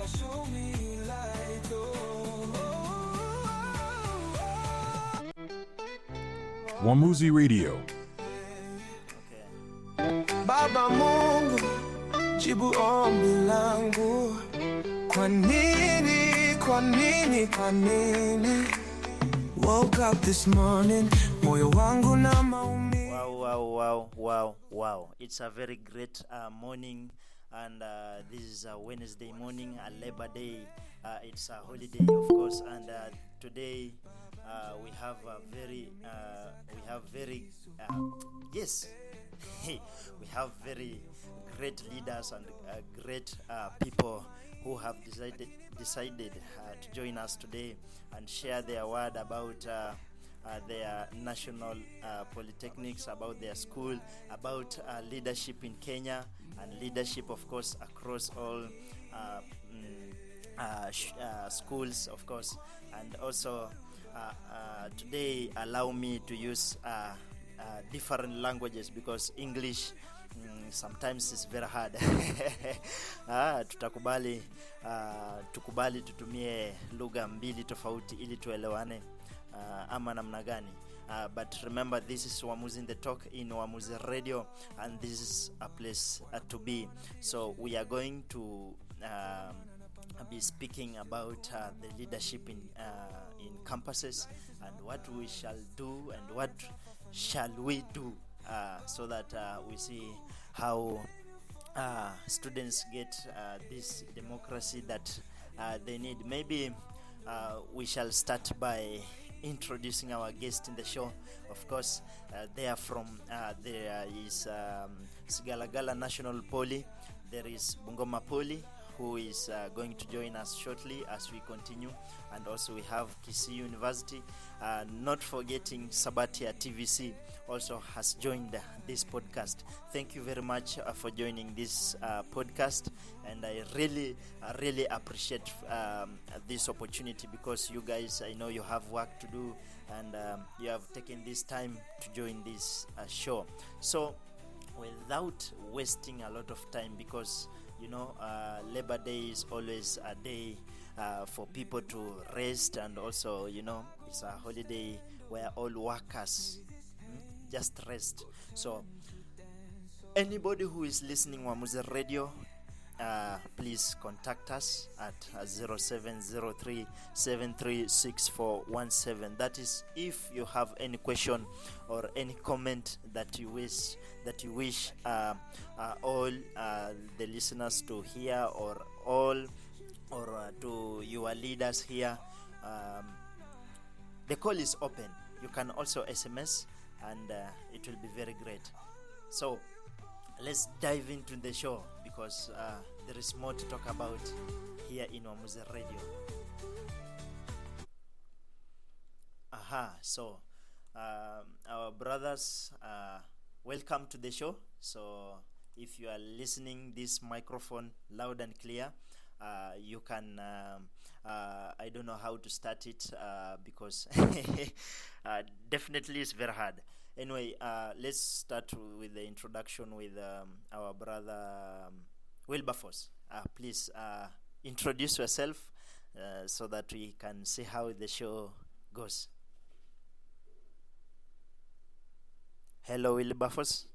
Baba, show me light. Wamuzi Radio. Baba Mungu, jibu ombi langu. Kwa nini, kwa nini, kwa nini? Woke up this morning, moyo wangu na maumi. Wow. It's a very great morning, and this is a Wednesday morning, a Labor Day. It's a holiday, of course, and today we have we have very great leaders and great people who have decided to join us today and share their word about their national polytechnics, about their school, about leadership in Kenya, and leadership, of course, across all schools, of course. And also today allow me to use different languages because English sometimes is very hard. Tukubali tutumie lugha mbili tofauti ili tuelewane ama namna gani. But remember, this is Wamuzi In The Talk in Wamuzi Radio, and this is a place to be. So we are going to be speaking about the leadership in campuses, and what we shall do and what shall we do so that we see how students get this democracy that they need. Maybe we shall start by introducing our guest in the show. Of course, they are from there is Sigalagala National Poly, there is Bungoma Poly, who is going to join us shortly as we continue, and also we have Kisii University, not forgetting Sabatia TVC also has joined this podcast. Thank you very much for joining this podcast, and I really appreciate this opportunity because you guys, I know you have work to do, and you have taken this time to join this show. So without wasting a lot of time, because you know, Labor Day is always a day for people to rest, and also, you know, it's a holiday where all workers just rest. So anybody who is listening Wamuzi Radio, please contact us at 0703736417. That is, if you have any question or any comment that you wish all the listeners to hear, or to your leaders here, the call is open. You can also SMS, and it will be very great. So let's dive into the show, because there is more to talk about here in Wamuzi Radio. So our brothers, welcome to the show. So if you are listening this microphone loud and clear, you can I don't know how to start it because definitely it's very hard. Anyway, let's start with the introduction with our brother Wilberforce. Please introduce yourself so that we can see how the show goes. Hello, Wilberforce.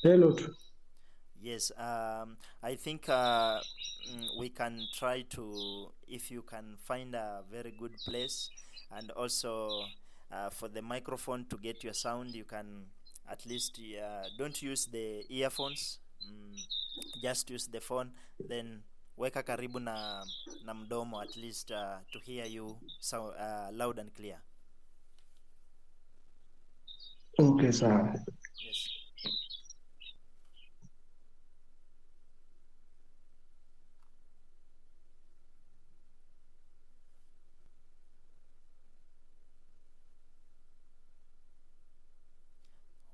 Hello. Yes, I think we can try to, if you can find a very good place, and also for the microphone to get your sound, you can at least don't use the earphones, just use the phone, then weka karibu na mdomo, at least to hear you so loud and clear. Okay, sir. Yes.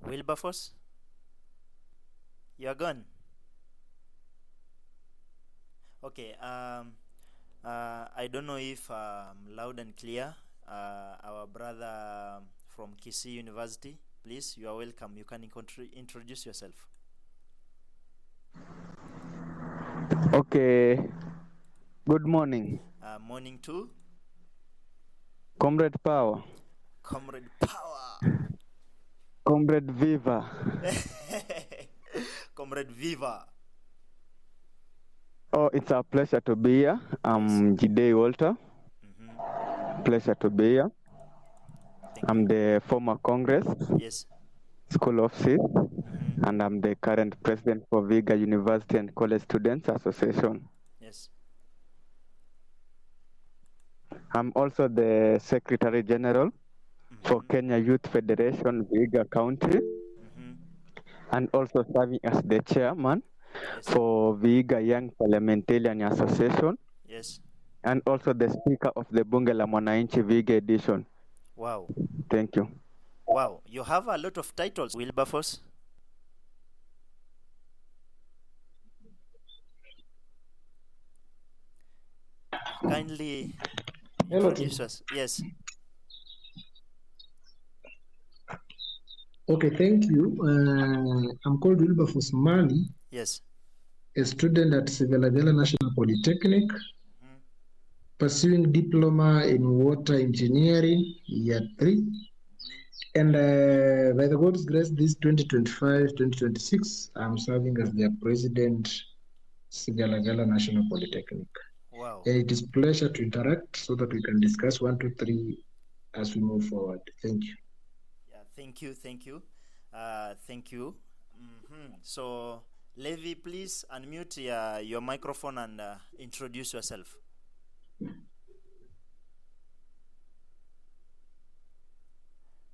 Wilberforce, you are gone. Okay. I don't know if loud and clear. Our brother from Kisii University, please, you are welcome. You can introduce yourself. Okay. Good morning. Morning to Comrade Power. Comrade Power. Comrade Viva. Comrade Viva. Oh, it's a pleasure to be here. I'm Jide Walter. Pleasure to be here. I'm the former Congress. Yes. School of Sis. And I'm the current president for Viga University and College Students Association. Yes. I'm also the Secretary General for Kenya Youth Federation, Viga County, and also serving as the chairman for Viga Young Parliamentarian Association. Yes. And also the speaker of the Bunge la Mwananchi Viga edition. Wow. Thank you. Wow, you have a lot of titles, Wilberforce. Kindly introduce us. Yes. Okay, thank you. I'm called Wilberforce Mali, Yes. a student at Sigalagala National Polytechnic, pursuing diploma in water engineering, year 3. And by the God's grace, this 2025-2026, I'm serving as their president, Sigalagala National Polytechnic. Wow. And it is a pleasure to interact so that we can discuss 1, 2, 3 as we move forward. Thank you. Yeah, thank you. Thank you. So, Levi, please unmute your microphone and introduce yourself.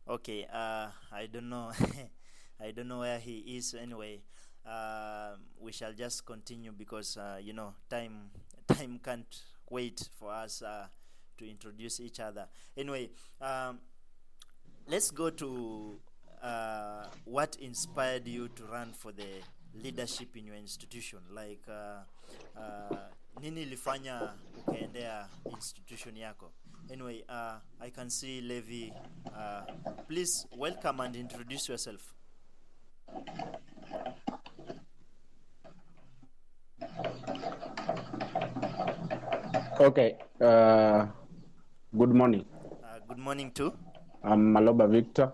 Okay, I don't know. I don't know where he is anyway. We shall just continue because, time can't wait for us to introduce each other. Anyway, let's go to what inspired you to run for the leadership in your institution. Like, nini ilifanya ukaendea institution yako? Anyway, I can see Levi. Please welcome and introduce yourself. Okay. Good morning. Good morning too. I'm Maloba Victor.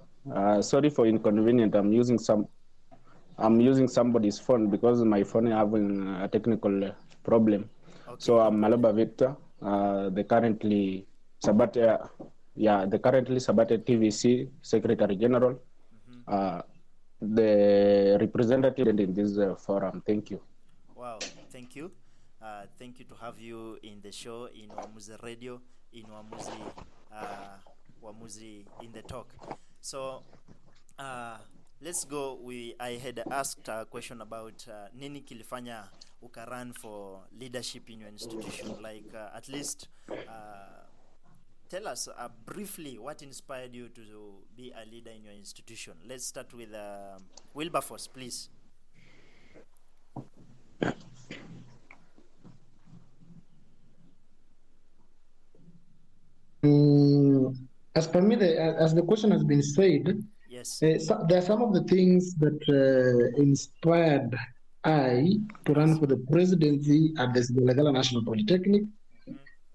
Sorry for inconvenience. I'm using somebody's phone because my phone is having a technical problem. Okay, so I'm Maloba Victor. The currently Sabatia TVC Secretary General. The representative in this forum. Thank you. Wow, thank you. Thank you to have you in the show in Wamuzi Radio, in Wamuzi In The Talk. So, let's go. I had asked a question about nini kilifanya ukaran for leadership in your institution. Like, at least tell us briefly what inspired you to be a leader in your institution. Let's start with Wilberforce, please. As per me, as the question has been said, yes, there are some of the things that inspired I to run for the presidency at the Sigalagala National Polytechnic,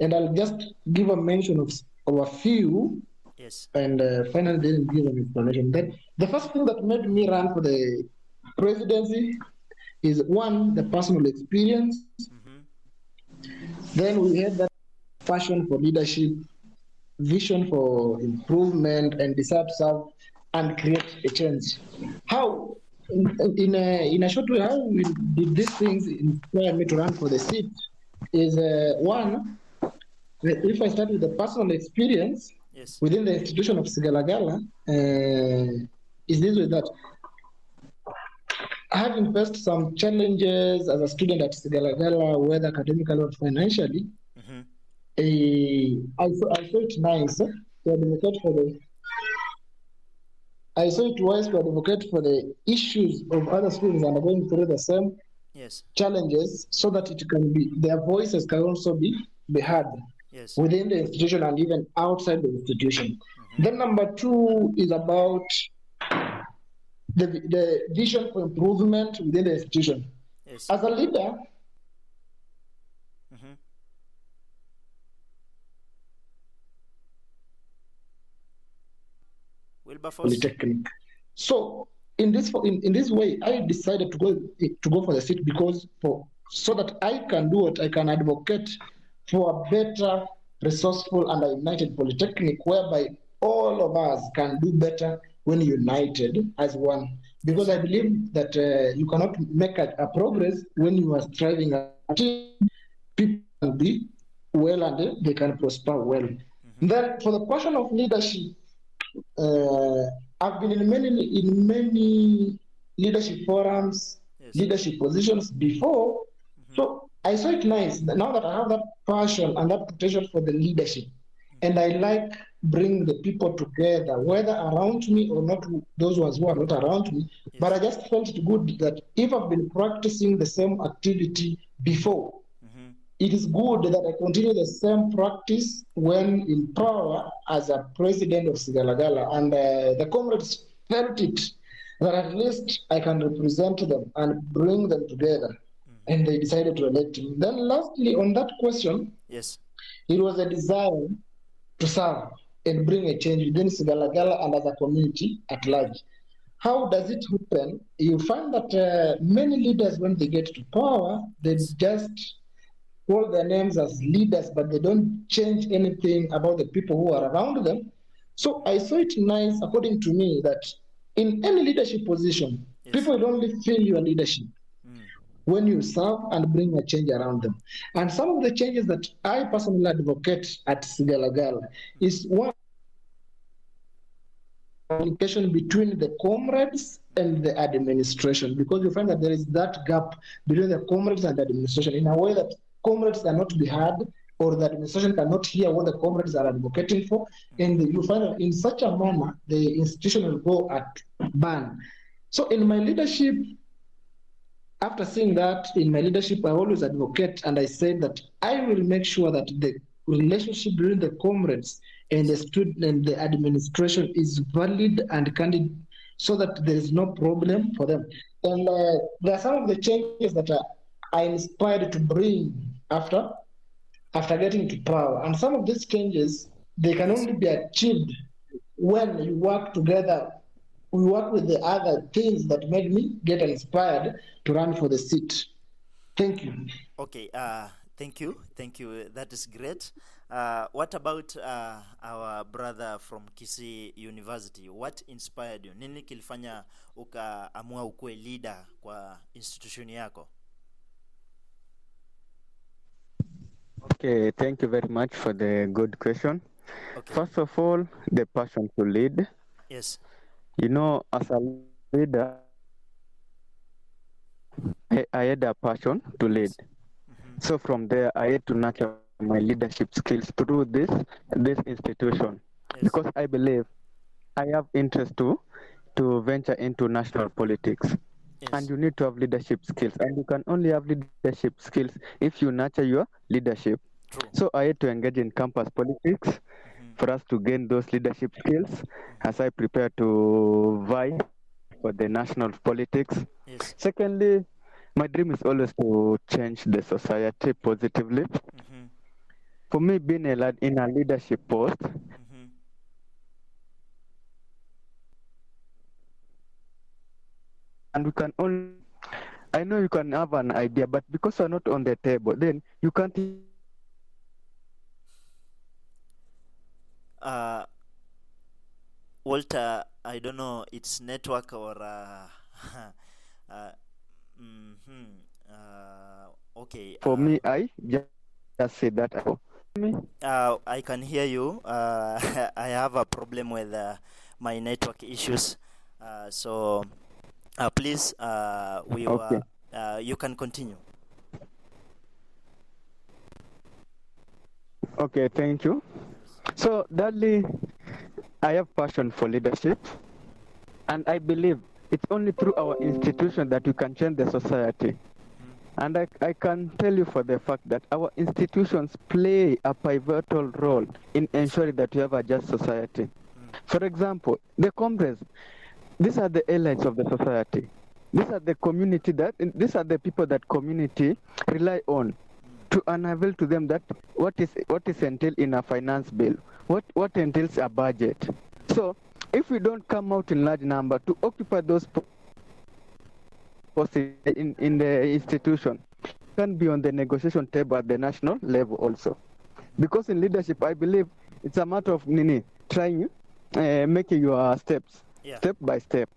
and I'll just give a mention of a few, yes, and finally then give an explanation. That the first thing that made me run for the presidency is, one, the personal experience. Then we had that passion for leadership, vision for improvement, and desire to serve and create a change. How, in a short way, how did these things inspire me to run for the seat? Is one, if I start with the personal experience, yes, within the institution of Sigalagala, is this way that having faced some challenges as a student at Sigalagala, whether academically or financially, I saw it nice to advocate for the. I saw it wise to advocate for the issues of other students and are going through the same challenges, so that it can be, their voices can also be heard within the institution and even outside the institution. Then number two is about the vision for improvement within the institution. Yes. As a leader, Mm-hmm. Wilberforce. Polytechnic. So in this way, I decided to go for the seat because so that I can do it, I can advocate for a better, resourceful, and a united Polytechnic, whereby all of us can do better when united as one. Because I believe that you cannot make a progress when you are striving at it. People can be well and they can prosper well. Then for the question of leadership, I've been in many leadership forums, Yes. leadership positions before. So I saw it nice that now that I have that passion and that potential for the leadership, and I like bring the people together, whether around me or not, those ones who are not around me. But I just felt it good that if I've been practicing the same activity before, it is good that I continue the same practice when in power as a president of Sigalagala. And the comrades felt it, that at least I can represent them and bring them together. And they decided to elect me. Then lastly, on that question, Yes. it was a desire to serve and bring a change within Sigalagala and as a community at large. How does it happen? You find that many leaders, when they get to power, they just call their names as leaders, but they don't change anything about the people who are around them. So I saw it nice, according to me, that in any leadership position, Yes. people will only feel your leadership when you serve and bring a change around them. And some of the changes that I personally advocate at Sigalagala is one, communication between the comrades and the administration, because you find that there is that gap between the comrades and the administration in a way that comrades cannot be heard, or the administration cannot hear what the comrades are advocating for, and you find that in such a manner the institution will go at ban. So in my leadership, after seeing that, in my leadership, I always advocate, and I say that I will make sure that the relationship between the comrades and the student and the administration is valid and candid, so that there is no problem for them. And there are some of the changes that I inspired to bring after getting to power. And some of these changes, they can only be achieved when you work together. We work with the other things that made me get inspired to run for the seat. Thank you. Okay. Thank you. That is great. What about our brother from Kisii University? What inspired you? Nini kilifanya ukaamua ukue leader kwa institution yako? Okay, thank you very much for the good question. Okay. First of all, the passion to lead. Yes. You know, as a leader, I had a passion to lead. So from there, I had to nurture my leadership skills through this institution, Yes. because I believe I have interest to venture into national politics. Yes. And you need to have leadership skills, and you can only have leadership skills if you nurture your leadership. True. So I had to engage in campus politics for us to gain those leadership skills as I prepare to vie for the national politics. Yes. Secondly, my dream is always to change the society positively. For me, being in a leadership post, and we can only, I know you can have an idea, but because you're not on the table, then you can't. Walter, I don't know, it's network or okay. For me, I just say that. I can hear you. I have a problem with my network issues. So please, you can continue. Okay, thank you. So, thirdly, I have passion for leadership, and I believe it's only through our institution that we can change the society. And I can tell you for the fact that our institutions play a pivotal role in ensuring that we have a just society. For example, the comrades, these are the elites of the society. These are the community these are the people that community rely on to unveil to them that what is entailed in a finance bill, what entails a budget. So if we don't come out in large number to occupy those posts in the institution, can be on the negotiation table at the national level also. Because in leadership, I believe it's a matter of trying, making your steps, step by step.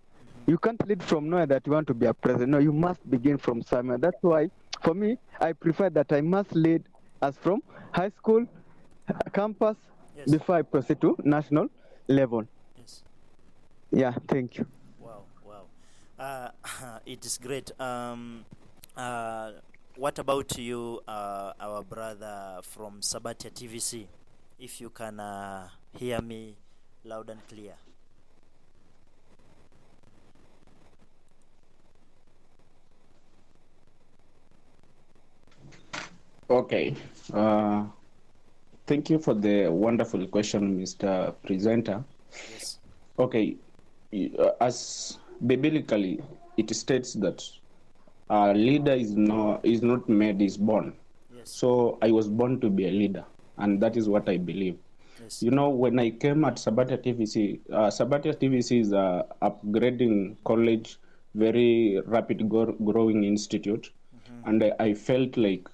You can't lead from nowhere that you want to be a president. No, you must begin from somewhere. That's why, for me, I prefer that I must lead as from high school, campus, before I proceed to national level. Yes. Yeah, thank you. Wow. It is great. What about you, our brother from Sabatia TVC? If you can hear me loud and clear. Okay. Thank you for the wonderful question, Mr. Presenter. Yes. Okay. As biblically, it states that a leader is not made, is born. Yes. So I was born to be a leader, and that is what I believe. Yes. You know, when I came at Sabatia TVC is a upgrading college, very rapid growing institute, and I felt like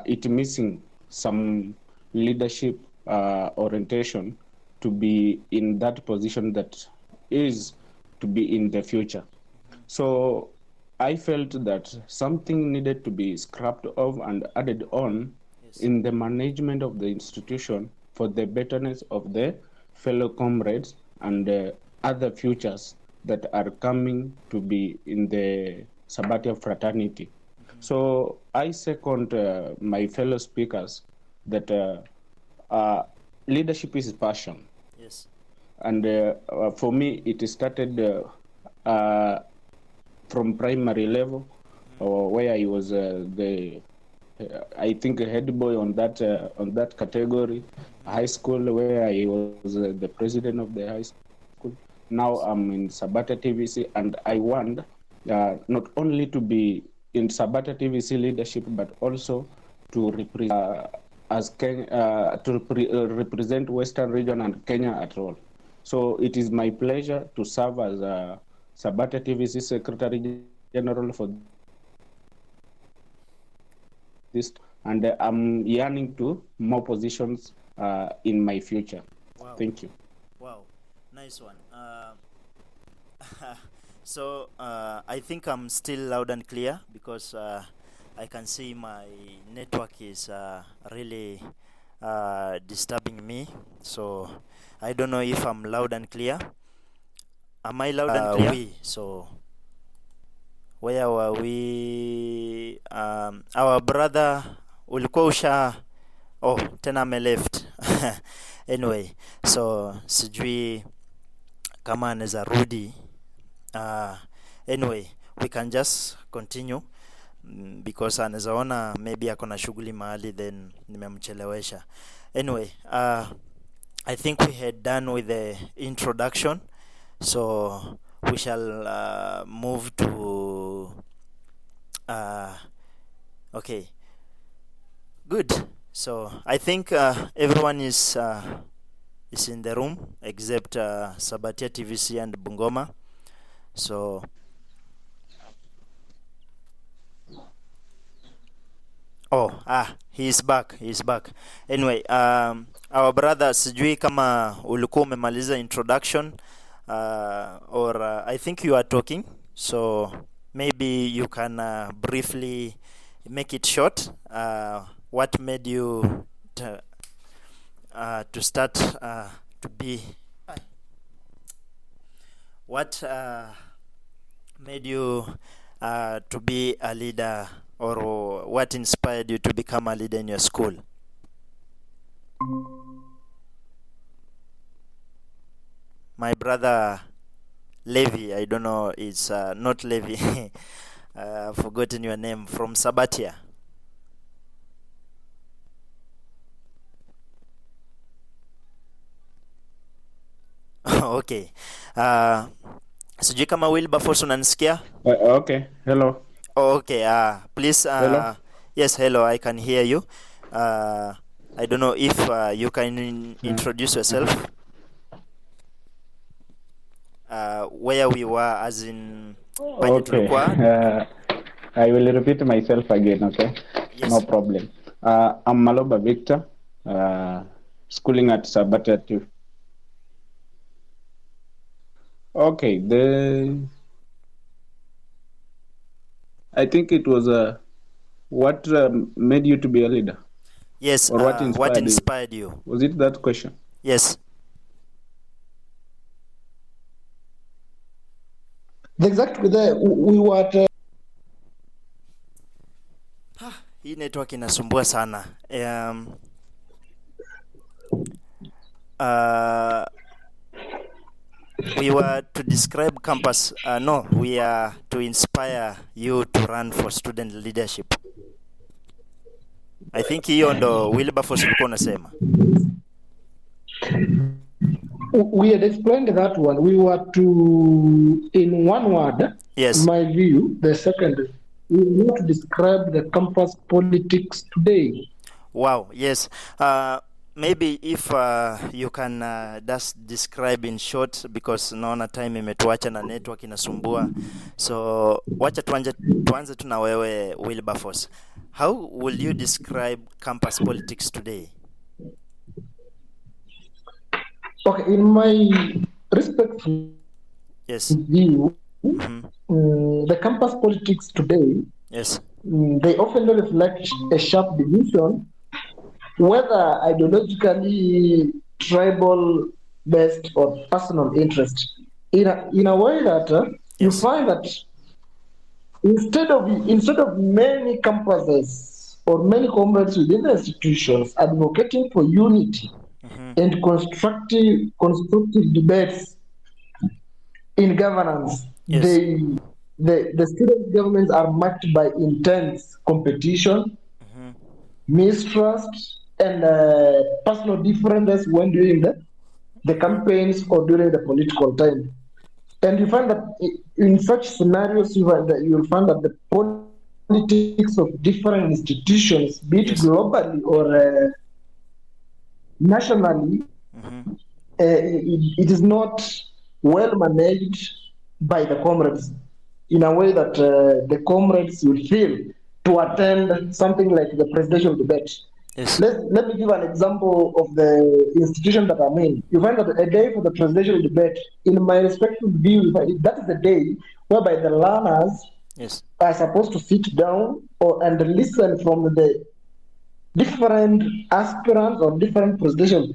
it missing some leadership orientation to be in that position that is to be in the future. So I felt that something needed to be scrapped off and added on in the management of the institution for the betterness of the fellow comrades and other futures that are coming to be in the Sabatia fraternity. So I second my fellow speakers that leadership is passion. Yes. And for me, it started from primary level, where I was I think a head boy on that category. High school, where I was the president of the high school. Now I'm in Sabatia TVC, and I want not only to be in Sabatia TVC leadership, but also to represent represent Western region and Kenya at all. So it is my pleasure to serve as a Sabatia TVC Secretary General for this, and I'm yearning to more positions in my future. Wow. Thank you. Wow, nice one. So I think I'm still loud and clear because I can see my network is really disturbing me. So I don't know if I'm loud and clear. Am I loud and clear? So where were we? Our brother ulikuwa usha. Oh, tena ame left. Anyway, so sijui kama anaweza rudi. Anyway, we can just continue because anaweza ona maybe ako na shughuli mahali, then nimemchelewesha. Anyway, I think we had done with the introduction, so we shall move to okay, good. So I think everyone is in the room except Sabatia TVC and Bungoma. So he's back. Anyway, our brother, sijui kama ulikuwa umemaliza introduction or I think you are talking, so maybe you can briefly make it short. What made you to start to be what made you to be a leader, or what inspired you to become a leader in your school? My brother Levi, I don't know, it's not Levi. I've forgotten your name, from Sabatia. Okay. Sijui kama Wilberforce unanisikia? Okay, hello. Okay, please, Hello. yes, hello, I can hear you. I don't know if you can introduce yourself. Where we were, as in penye Okay. tulikuwa. I will repeat myself again, okay? Yes. No problem. I'm Maloba Victor, schooling at Sabatia TVC. Okay, I think it was what made you to be a leader? Yes, Or what inspired you? Was it that question? Yes. Exactly there. We were at, Hii network inasumbua sana. We were to describe campus. No, we are to inspire you to run for student leadership. I think hiyo ndo Wilberforce ulikuwa unasema. we had explained that one. We were to, in one word, Yes. my view, the second, we want to describe the campus politics today. Wow, yes. Maybe if you can just describe in short, because naona time imetuacha na network inasumbua. So wacha tuanze tu na wewe Wilberforce. How will you describe campus politics today? Okay, in my respectful Yes. view, Mm-hmm. the campus politics today, Yes. they often reflect a sharp division, whether ideologically, tribal based, or personal interest, in a way that you Yes. find that instead of many campuses or many comrades within the institutions advocating for unity and constructive debates in governance, Yes. the student governments are marked by intense competition, mistrust, and personal differences when doing the campaigns or during the political time. And you find that in such scenarios, you'll find that the politics of different institutions, be it Yes. globally or nationally, it is not well managed by the comrades in a way that the comrades will feel to attend something like the presidential debate. Yes. Let me give an example of the institution that I'm in. You find that a day for the presidential debate, in my respective view, that is the day whereby the learners Yes. are supposed to sit down and listen from the different aspirants or different presidential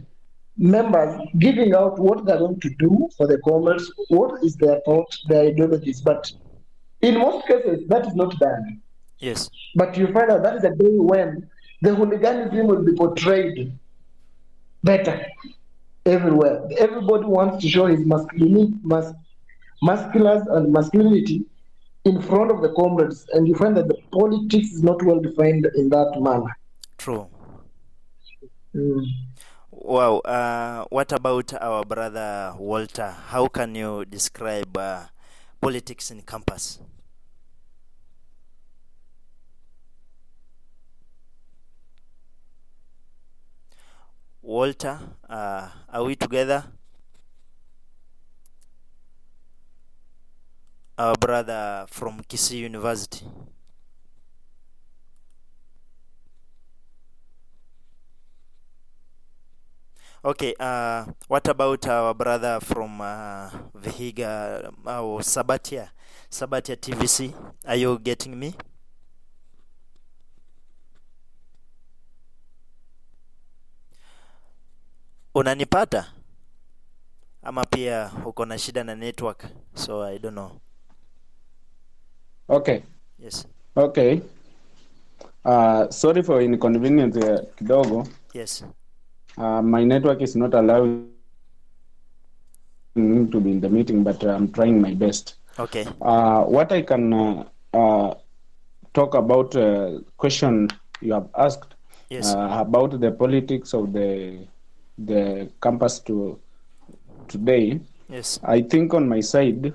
members giving out what they're going to do for the comrades, what is their thought, their ideologies. But in most cases, that is not done. Yes. But you find out that is a day when the hooliganism will be portrayed better everywhere. Everybody wants to show his musculars and masculinity in front of the comrades, and you find that the politics is not well defined in that manner. True. Wow. What about our brother Walter? How can you describe politics in campus? Walter, are we together? Our brother from Kisii University. Okay, what about our brother from Vihiga, Sabatia TVC? Are you getting me? Unanipata? Ama pia uko na shida na network, so I don't know. Okay. Yes. Okay. Sorry for inconvenience kidogo. Yes. My network is not allowing me to be in the meeting, but I'm trying my best. Okay. What I can talk about question you have asked. Yes. About the politics of the campus today. Yes. I think on my side,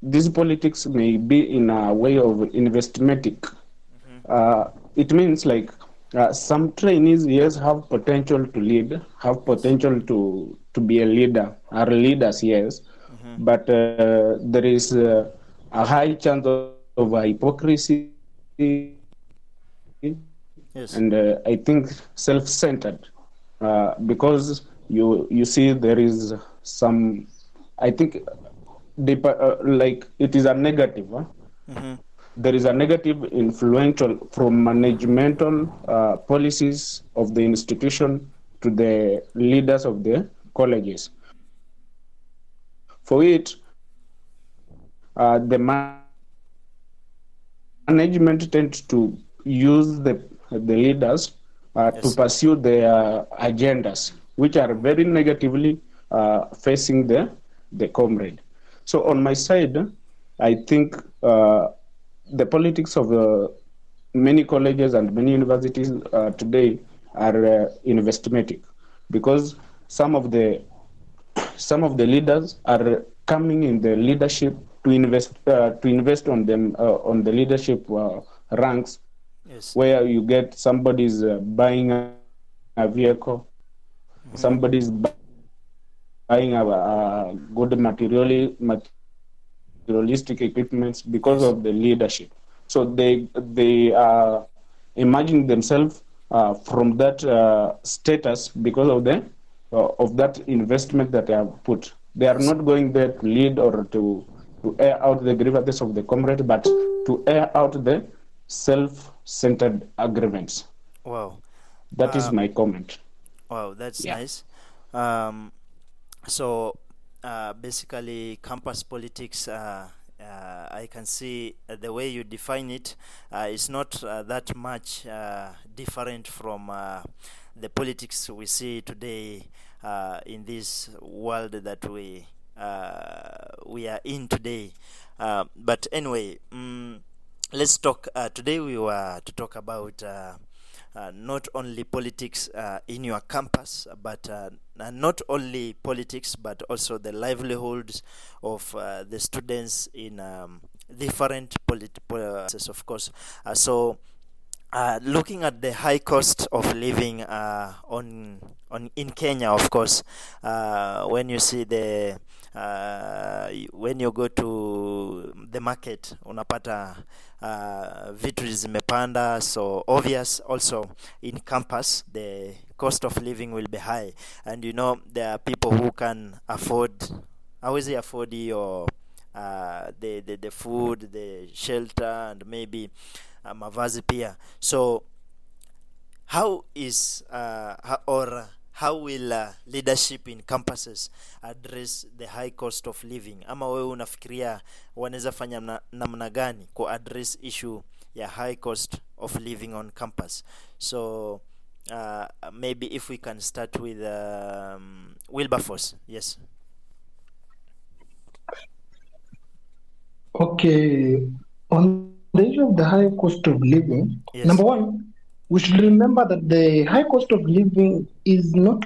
these politics may be in a way of investmentic. It means like some trainees, yes, have potential to lead, have potential to be a leader, are leaders, yes, but there is a high chance of hypocrisy Yes. and I think self-centered because you see there is some, I think like it is a negative. There is a negative influential from managemental policies of the institution to the leaders of the colleges. For it, the management tends to use the leaders to pursue their agendas, which are very negatively facing the comrade. So on my side, I think the politics of many colleges and many universities today are investmentic, because some of the leaders are coming in the leadership to invest on them on the leadership ranks, Yes. where you get somebody's buying a vehicle, somebody's buying a good materialistic equipments because Yes. of the leadership. So they are imagining themselves from that status because of that investment that they have put. They are not going there to lead or to air out the grievances of the comrade, but to air out the self-centered agreements. Wow. That is my comment. Wow, that's Yeah. nice. So basically, campus politics, I can see the way you define it is not that much different from the politics we see today in this world that we are in today. But anyway, let's talk. Today we were to talk about not only politics in your campus, but not only politics, but also the livelihoods of the students in different politics, of course. So, looking at the high cost of living on in Kenya, of course, when you see the when you go to the market, unapata vitu zimepanda, so obvious also in campus the cost of living will be high, and you know there are people who can afford, hawezi afford your the food, the shelter, and maybe mavazi pia. So how is how will leadership in campuses address the high cost of living? Ama wewe unafikiria wanaweza fanya namna gani ku address issue ya high cost of living on campus? So maybe if we can start with Wilberforce. Yes. Okay, on the issue of the high cost of living, Yes. number one, we should remember that the high cost of living is not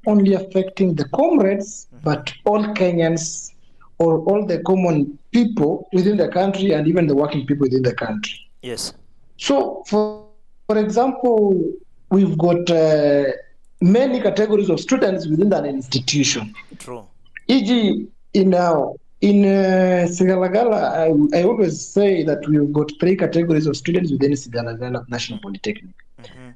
only affecting the comrades, but all Kenyans or all the common people within the country and even the working people within the country. Yes. So, for example, we've got many categories of students within an institution. True. E.g., in Sigalagala, I always say that we've got three categories of students within Sigalagala National Polytechnic.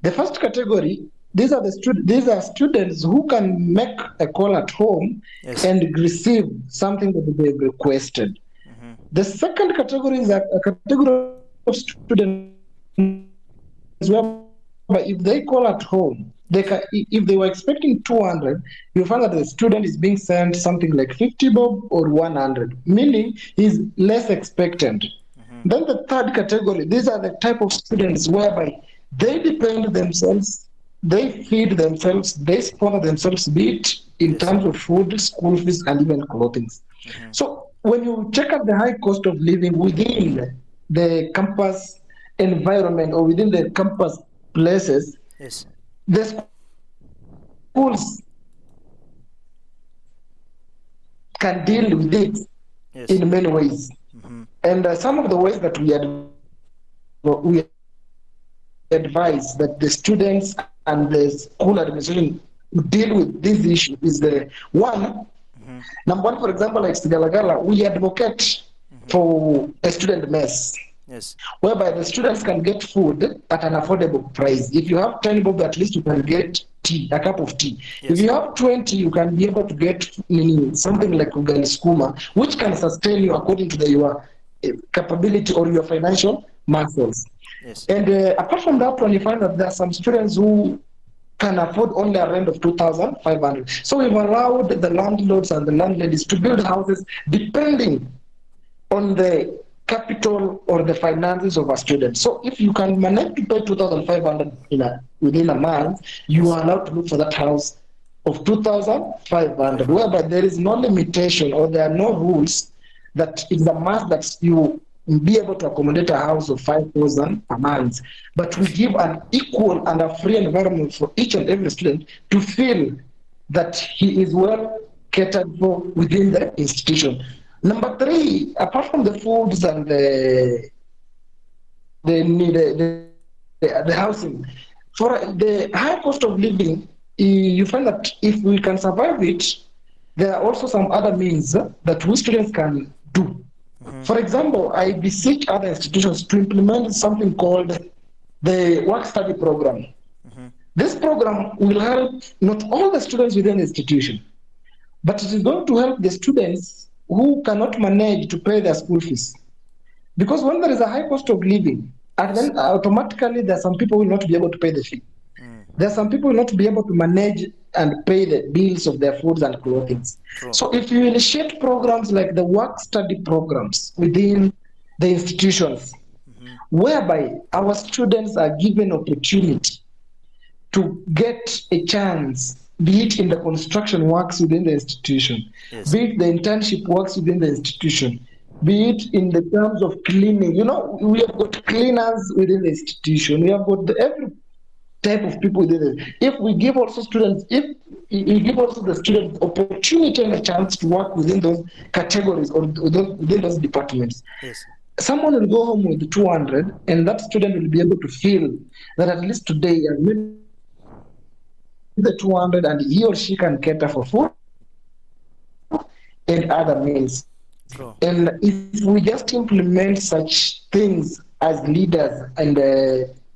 The first category, these are students who can make a call at home Yes. and receive something that they've requested. The second category is a category of students whereby if they call at home, if they were expecting 200, you find that the student is being sent something like 50 bob or 100, meaning he's less expectant. Then the third category, these are the type of students whereby they depend themselves, they feed themselves, they sponsor themselves, be it in terms of food, school fees, and even clothing. So when you check out the high cost of living within the campus environment or within the campus places, Yes. the schools can deal with it Yes. in many ways. And some of the ways that we advise that the students and the school administration deal with this issue is the one. Number one, for example, like Sigalagala, we advocate for a student mess, Yes. whereby the students can get food at an affordable price. If you have 10 bob, at least you can get tea, a cup of tea. Yes. If you have 20, you can be able to get something like ugali skuma, which can sustain you according to your capability or your financial muscles. Yes. And apart from that one, you find that there are some students who can afford only a rent of 2,500. So we've allowed the landlords and the landladies to build houses depending on the capital or the finances of a student. So if you can manage to pay 2,500 within a month, you are allowed to look for that house of 2,500, whereby there is no limitation or there are no rules that it's a must that you be able to accommodate a house of 5,000 a month. But we give an equal and a free environment for each and every student to feel that he is well catered for within the institution. Number three, apart from the foods and the housing, for the high cost of living, you find that if we can survive it, there are also some other means that we students can do. For example, I beseech other institutions to implement something called the work study program. This program will help not all the students within the institution, but it is going to help the students who cannot manage to pay their school fees. Because when there is a high cost of living, and then automatically there are some people who will not be able to pay the fee. There are some people who will not be able to manage and pay the bills of their foods and clothing. So if you initiate programs like the work study programs within the institutions, whereby our students are given opportunity to get a chance, be it in the construction works within the institution, Yes. be it the internship works within the institution, be it in the terms of cleaning. You know, we have got cleaners within the institution. We have got every type of people within it. If we give also students, if we give also the students opportunity and a chance to work within those categories or within those departments, Yes. someone will go home with 200, and that student will be able to feel that at least today I made the 200, and he or she can cater for food and other meals. True. And if we just implement such things as leaders and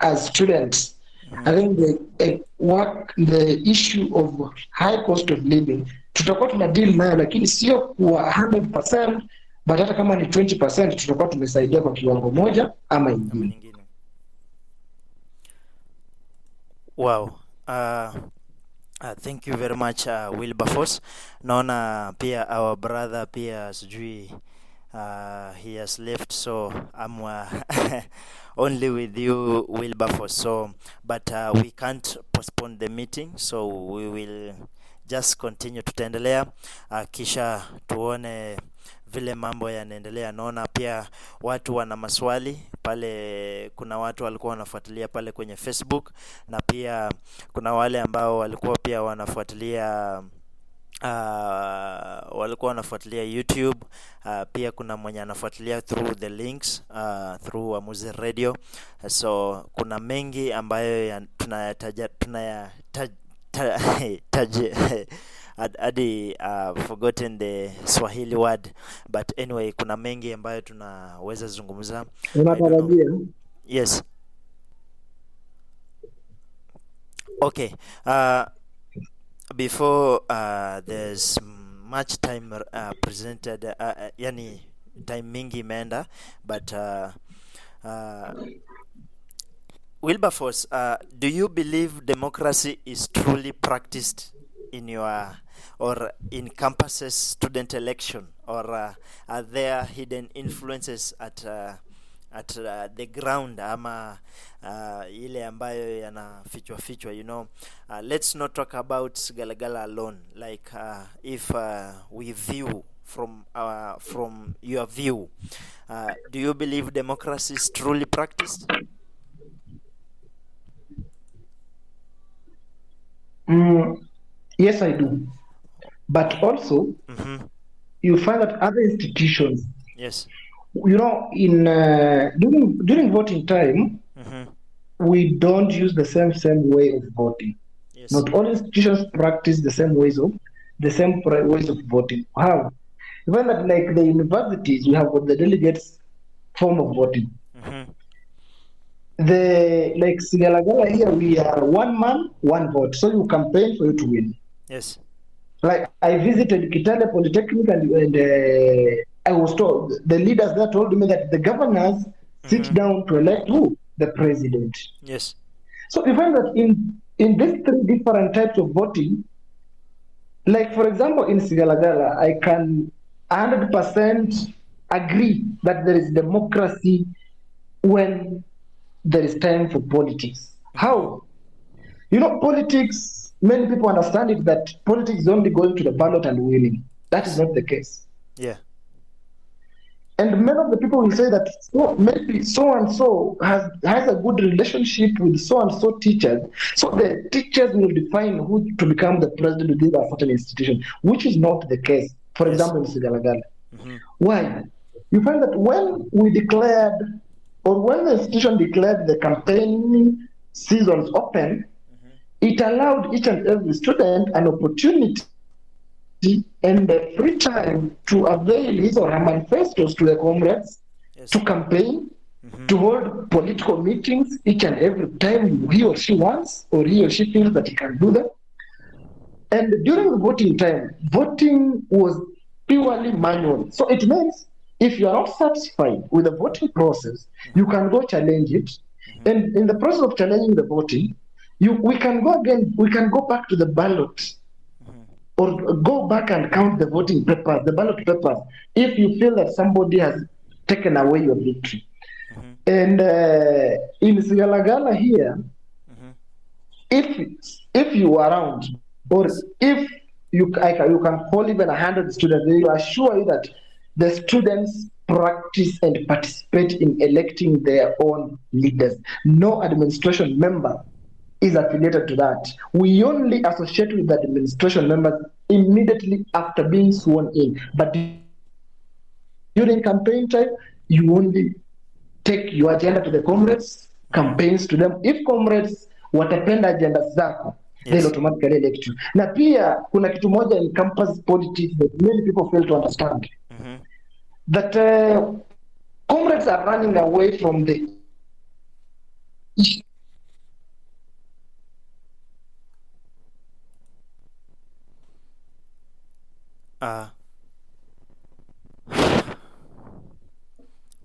as students, I think the issue of high cost of living tutakuwa tuna deal nayo, lakini sio kwa 100%, but hata kama ni 20% tutakuwa tumesaidia kwa kiwango moja ama ingine. Wow. Thank you very much, Wilberforce. Naona pia our brother pia sijui he has left, so I'm only with you, Wilberforce. So, but we can't postpone the meeting, so we will just continue. Tutaendelea kisha tuone vile mambo yanaendelea. Naona pia watu wana maswali pale, kuna watu walikuwa wanafuatilia pale kwenye Facebook, na pia kuna wale ambao walikuwa pia wanafuatilia YouTube. Pia kuna mwenye anafuatilia through the links through Wamuzi Radio. So kuna mengi ambayo hadi forgotten the Swahili word, but anyway, kuna mengi ambayo tunaweza zungumza. Unatarajia? Yes. Okay. Before there's much time presented, yani time mingi imeenda, but Wilberforce, do you believe democracy is truly practiced in your or in campuses student election, or are there hidden influences at the ground, ama ile ambayo yanafichwa fichwa, you know? Let's not talk about Sigalagala alone, like if we view from your view, do you believe democracy is truly practiced? Yes, I do. But also, you find that other institutions, Yes. you know, in during voting time, we don't use the same way of voting. Yes. Not all institutions practice the same ways of voting. How? You find that like the universities, you have got the delegates form of voting. The like Sigalagala here, we are one man, one vote. So you campaign for you to win. Yes. Like I visited Kitale Polytechnic and I was told, the leaders there told me that the governors sit down to elect who? The president. Yes. So you find that in these three different types of voting, like for example in Sigalagala, I can 100% agree that there is democracy when there is time for politics. How? You know, politics, many people understand it that politics is only going to the ballot and winning. That is not the case. Yeah. And many of the people will say that maybe so and so has a good relationship with so and so teachers. So the teachers will define who to become the president within a certain institution, which is not the case. For example, in Sigalagala. Why? You find that when we declared, or when the institution declared the campaign seasons open, it allowed each and every student an opportunity and the free time to avail his or her manifestos to the comrades, to campaign, to hold political meetings each and every time he or she wants, or he or she feels that he can do that. And during the voting time, voting was purely manual. So it means if you are not satisfied with the voting process, you can go challenge it. And in the process of challenging the voting, we can go back to the ballot, or go back and count the voting papers, the ballot papers, if you feel that somebody has taken away your victory. And in Sigalagala here, if you are around, or if you can call even 100 students, they will assure you that the students practice and participate in electing their own leaders. No administration member is affiliated to that. We only associate with the administration members immediately after being sworn in. But during campaign time, you only take your agenda to the comrades, campaigns to them. If comrades watapenda agenda zako, they'll automatically elect you. Na pia kuna kitu moja in campus politics that many people fail to understand. That comrades are running away from the issue.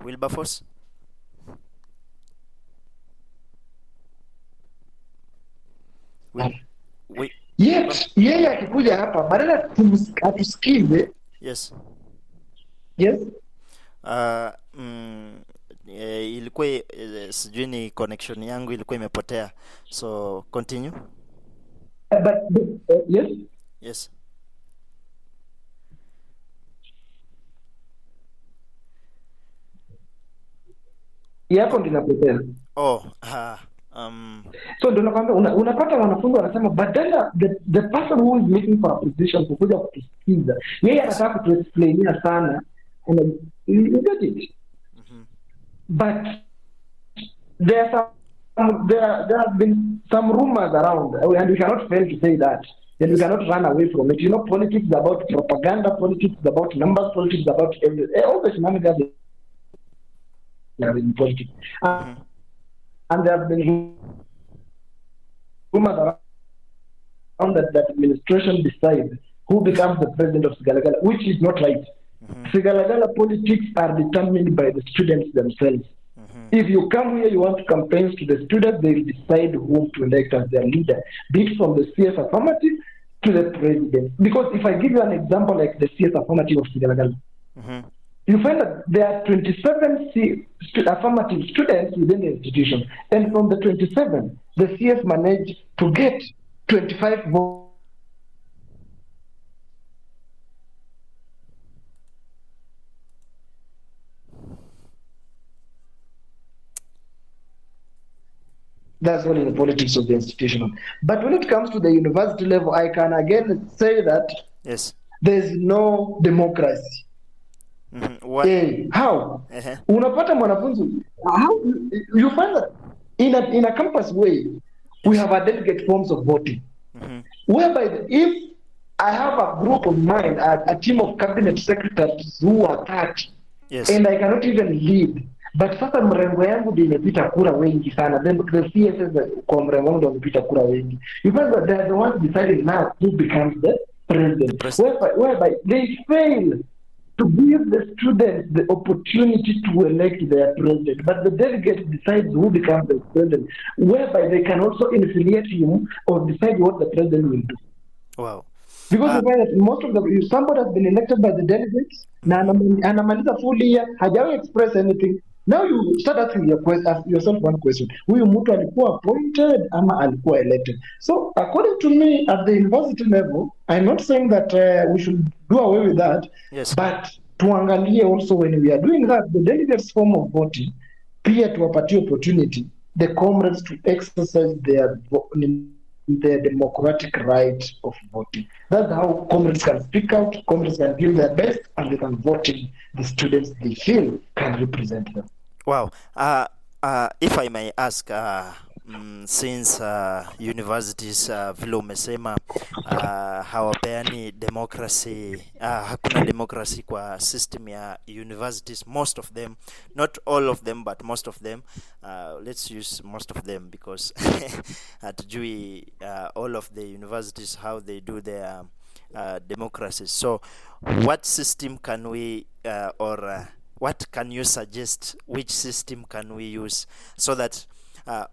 Wilberforce. Yeye akikuja hapa badala atusikize. Yes. Yes. Ilikuwa sijui ni connection yangu ilikuwa imepotea. So continue. But yes. Yes. Yako ndinapotea. So ndio nakwambia unapata wanafunzi wanasema badala the person who is looking for a position kukuja kutusikiza, yeye anataka kutuexplainia sana, you get it. But there have been some rumors around, and we cannot fail to say that. And we cannot run away from it. You know, politics is about propaganda, politics is about numbers, politics is about everything. All the shenanigans are in politics. And there have been rumors around that administration decides who becomes the president of Sigalagala, which is not right. Sigalagala politics are determined by the students themselves. If you come here, you want campaigns to the students, they will decide whom to elect as their leader, be it from the CS affirmative to the president. Because if I give you an example like the CS affirmative of Sigalagala, you find that there are 27 affirmative students within the institution. And from the 27, the CS managed to get 25 votes. That's all in the politics of the institution. But when it comes to the university level, I can again say that yes, there's no democracy. What? How? Uh-huh. Unapata mwanafunzi, how you find that in a campus way we have a delegate forms of voting, whereby if I have a group of mine, a team of cabinet secretaries who are 30, Yes. and I cannot even lead, but sasa mrengo yangu ndio imepita kura wengi sana, then the CSS kwa mrengo wangu ndio wamepita kura wengi, you find that they are the ones deciding now who becomes the president, whereby they fail to give the students the opportunity to elect their president, but the delegate decides who becomes the president, whereby they can also influence him or decide what the president will do. Wow. Because you find that most of if somebody has been elected by the delegates, na anamaliza full year, hajawahi express anything. Now you start asking yourself one question: huyu mtu alikuwa appointed ama alikuwa elected? So according to me, at the university level, I'm not saying that we should do away with that. Yes. But tuangalie also when we are doing that, the delegates form of voting, pia tuwapatie opportunity the comrades to exercise their democratic right of voting. That's how comrades can speak out, comrades can give their best, and they can vote in the students they feel can represent them. Wow. If I may ask, since universities vile umesema hawapeani democracy, hakuna democracy kwa system ya universities, most of them, not all of them but most of them, let's use most of them because hatujui all of the universities how they do their democracies. So what system can we what can you suggest, which system can we use so that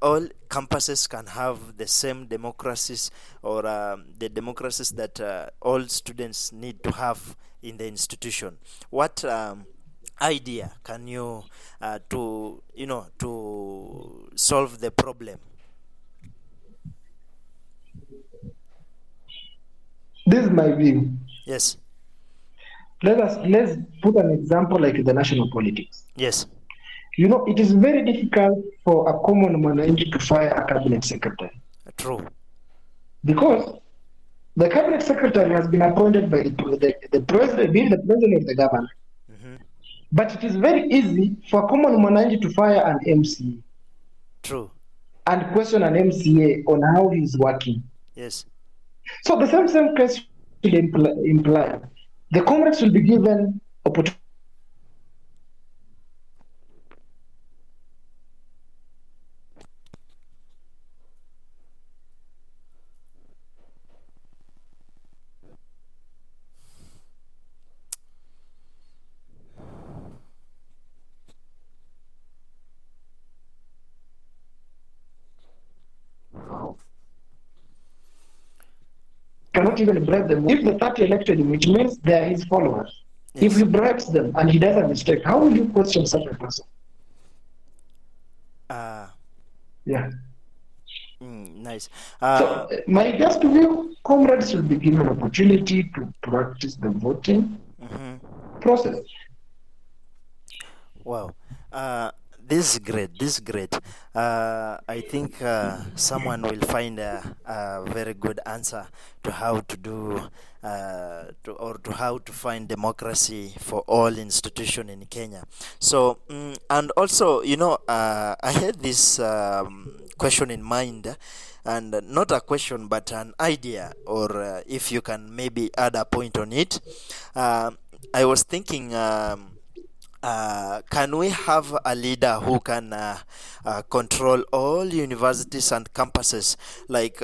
all campuses can have the same democracies or the democracies that all students need to have in the institution? What idea can you to solve the problem? This is my view. Yes. Let's put an example like the national politics. Yes. You know, it is very difficult for a common mwananchi to fire a cabinet secretary. True. Because the cabinet secretary has been appointed by the president, being the president of the government. But it is very easy for a common mwananchi to fire an MCA. True. And question an MCA on how he is working. Yes. So the same case should imply the comrades will be given opportunity. Cannot even bribe them. If the 30 elected him, which means they are his followers. Yes. If he bribes them and he does a mistake, how will you question such a person? Yeah. Nice. So my guess to you, comrades should be given opportunity to practice the voting process. Wow. This is great. I think someone will find a very good answer to how to do to how to find democracy for all institutions in Kenya. So and also, I had this question in mind, and not a question but an idea, or if you can maybe add a point on it. I was thinking, can we have a leader who can control all universities and campuses? Like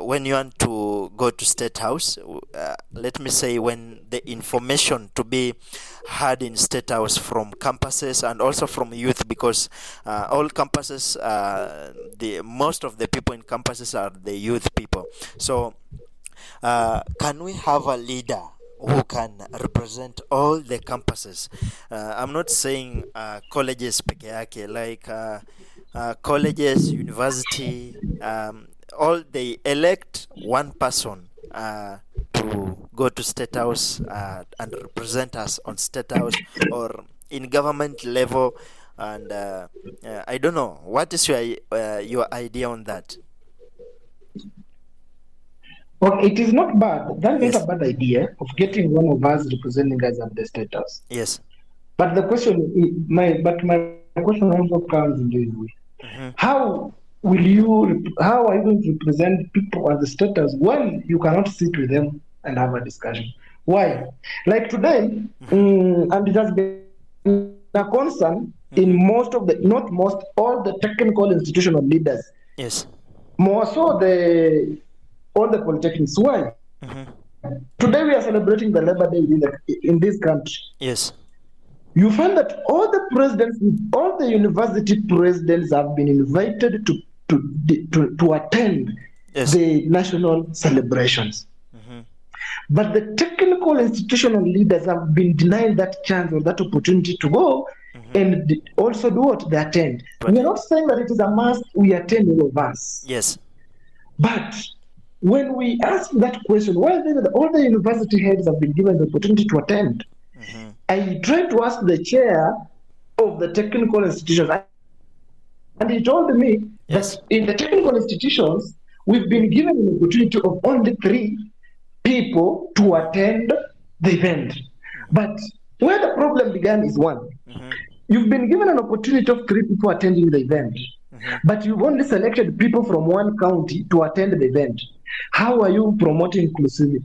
when you want to go to State House, let me say when the information to be heard in State House from campuses and also from youth, because all campuses, most of the people in campuses are the youth people. So can we have a leader who can represent all the campuses? I'm not saying colleges peke yake, like colleges, university, all they elect one person to go to State House and represent us on State House or in government level. And I don't know, what is your idea on that? Okay, it is not bad. That's Yes. not a bad idea of getting one of us representing us at the State House. Yes. But the question, my question also comes in this way: Mm-hmm. How are you going to represent people at the State House when you cannot sit with them and have a discussion? Why? Like today, and it has been a concern in most of the, not most, all the technical institutional leaders, Yes. more so the all the polytechnics. Why? Mm-hmm. Today we are celebrating the Labor Day in this country. Yes. You find that all the presidents, all the university presidents have been invited to attend Yes. the national celebrations. Mm-hmm. But the technical institutional leaders have been denied that chance or that opportunity to go and also do what they attend. We are not saying that it is a must we attend, all of us. Yes. But when we ask that question, why is it that all the university heads have been given the opportunity to attend? I tried to ask the chair of the technical institutions, and he told me Yes. that in the technical institutions, we've been given an opportunity of only 3 people to attend the event. But where the problem began is one. You've been given an opportunity of 3 people attending the event, but you've only selected people from one county to attend the event. How are you promoting inclusivity?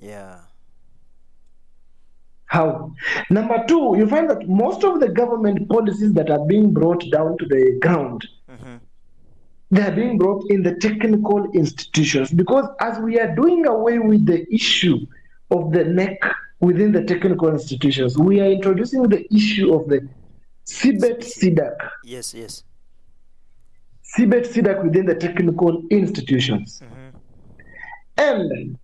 Yeah. How? Number 2, you find that most of the government policies that are being brought down to the ground, they are being brought in the technical institutions, because as we are doing away with the issue of the neck within the technical institutions, we are introducing the issue of the CBET CDAC. Yes. Yes. CBET CDAC within the technical institutions. And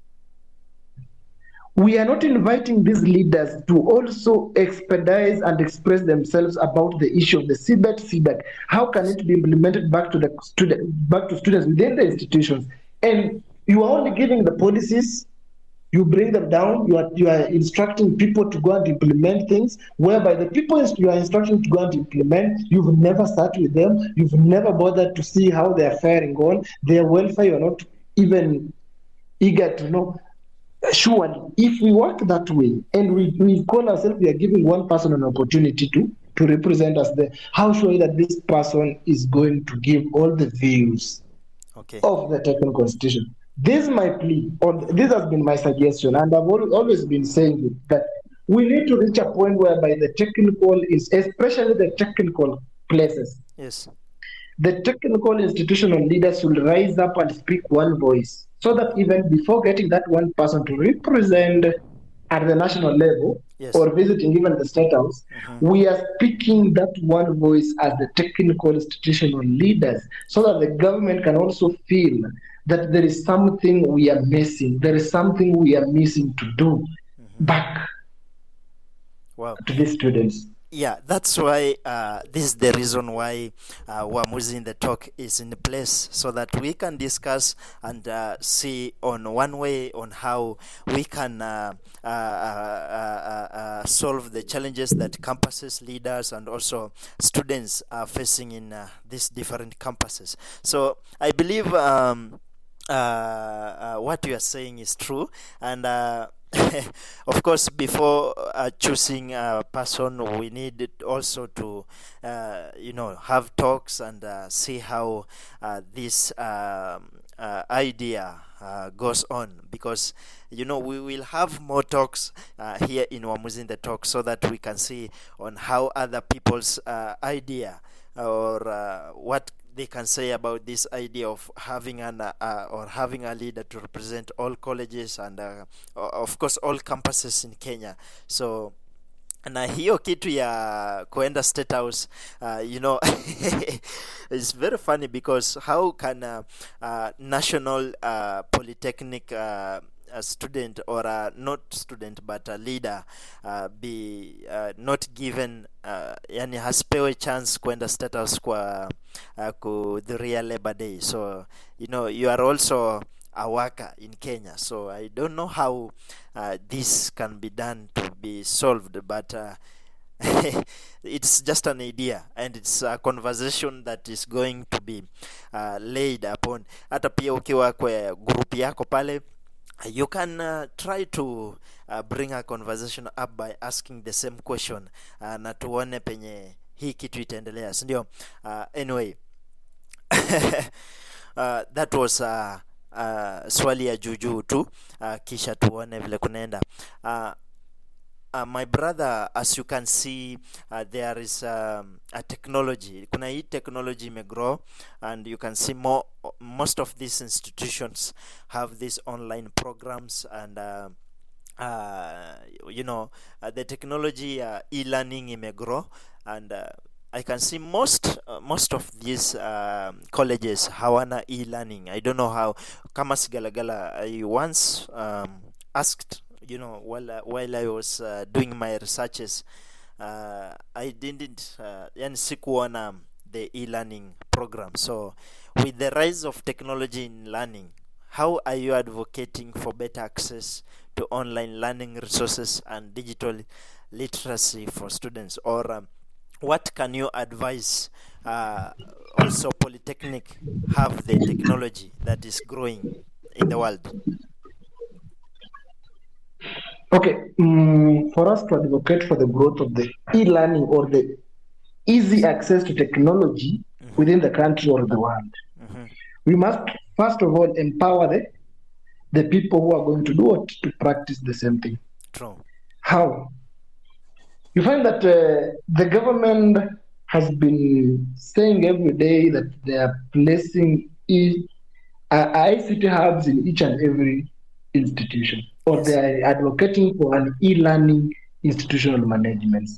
we are not inviting these leaders to also expedite and express themselves about the issue of the CBET CDAC. How can it be implemented back to students within the institutions? And you are only giving the policies, you bring them down, you are instructing people to go and implement things, whereby the people you are instructing to go and implement, you've never sat with them, you've never bothered to see how they are faring on, their welfare, you're not even eager to know. Surely, if we work that way and we call ourselves, we are giving one person an opportunity to represent us there, how sure that this person is going to give all the views of the technical constitution? This is my plea, or this has been my suggestion, and I've always been saying it, that we need to reach a point whereby the technical is, especially the technical places, Yes. the technical institutional leaders should rise up and speak one voice, so that even before getting that one person to represent at the national level, or visiting even the State House, we are speaking that one voice as the technical institutional leaders, so that the government can also feel that there is something we are missing, there is something we are missing to do back to the students. Yeah, that's why this is the reason why Wamuzi in the Talk is in place, so that we can discuss and see on one way on how we can solve the challenges that campuses, leaders, and also students are facing in these different campuses. So I believe what you are saying is true, and of course, before choosing a person, we need also to, have talks and see how this idea goes on, because we will have more talks here in Wamuzi in the Talk, so that we can see on how other people's idea or what they can say about this idea of having having a leader to represent all colleges and of course all campuses in Kenya. So na hiyo kitu ya kuenda State House, it's very funny, because how can a national polytechnic a student, or not student but a leader, be not given yani haspewe chance kwenda State House kwa kuhudhuria Labor Day. So you are also a worker in Kenya, so I don't know how this can be done to be solved, but it's just an idea, and it's a conversation that is going to be laid upon. Hata pia ukiwa kwa group yako pale, you can try to bring a conversation up by asking the same question, na tuone penye hii kitu itaendelea, si ndio? Anyway, that was swali ya juujuu tu, kisha tuone vile kunaenda. My brother, as you can see, there is a technology. Kuna hii technology may grow, and you can see most of these institutions have these online programs, and the technology e-learning may grow, and I can see most of these colleges hawana e-learning. I don't know how. Kama Sigalagala, I once asked, while I was doing my researches, I didn't yani sikuona the e-learning program. So with the rise of technology in learning, how are you advocating for better access to online learning resources and digital literacy for students? Or what can you advise also Polytechnic have the technology that is growing in the world? Okay, for us to advocate for the growth of the e-learning or the easy access to technology within the country or the world, we must first of all empower the people who are going to do it to practice the same thing. True. How? You find that the government has been saying every day that they are placing ICT hubs in each and every institution, or they are advocating for an e-learning institutional management.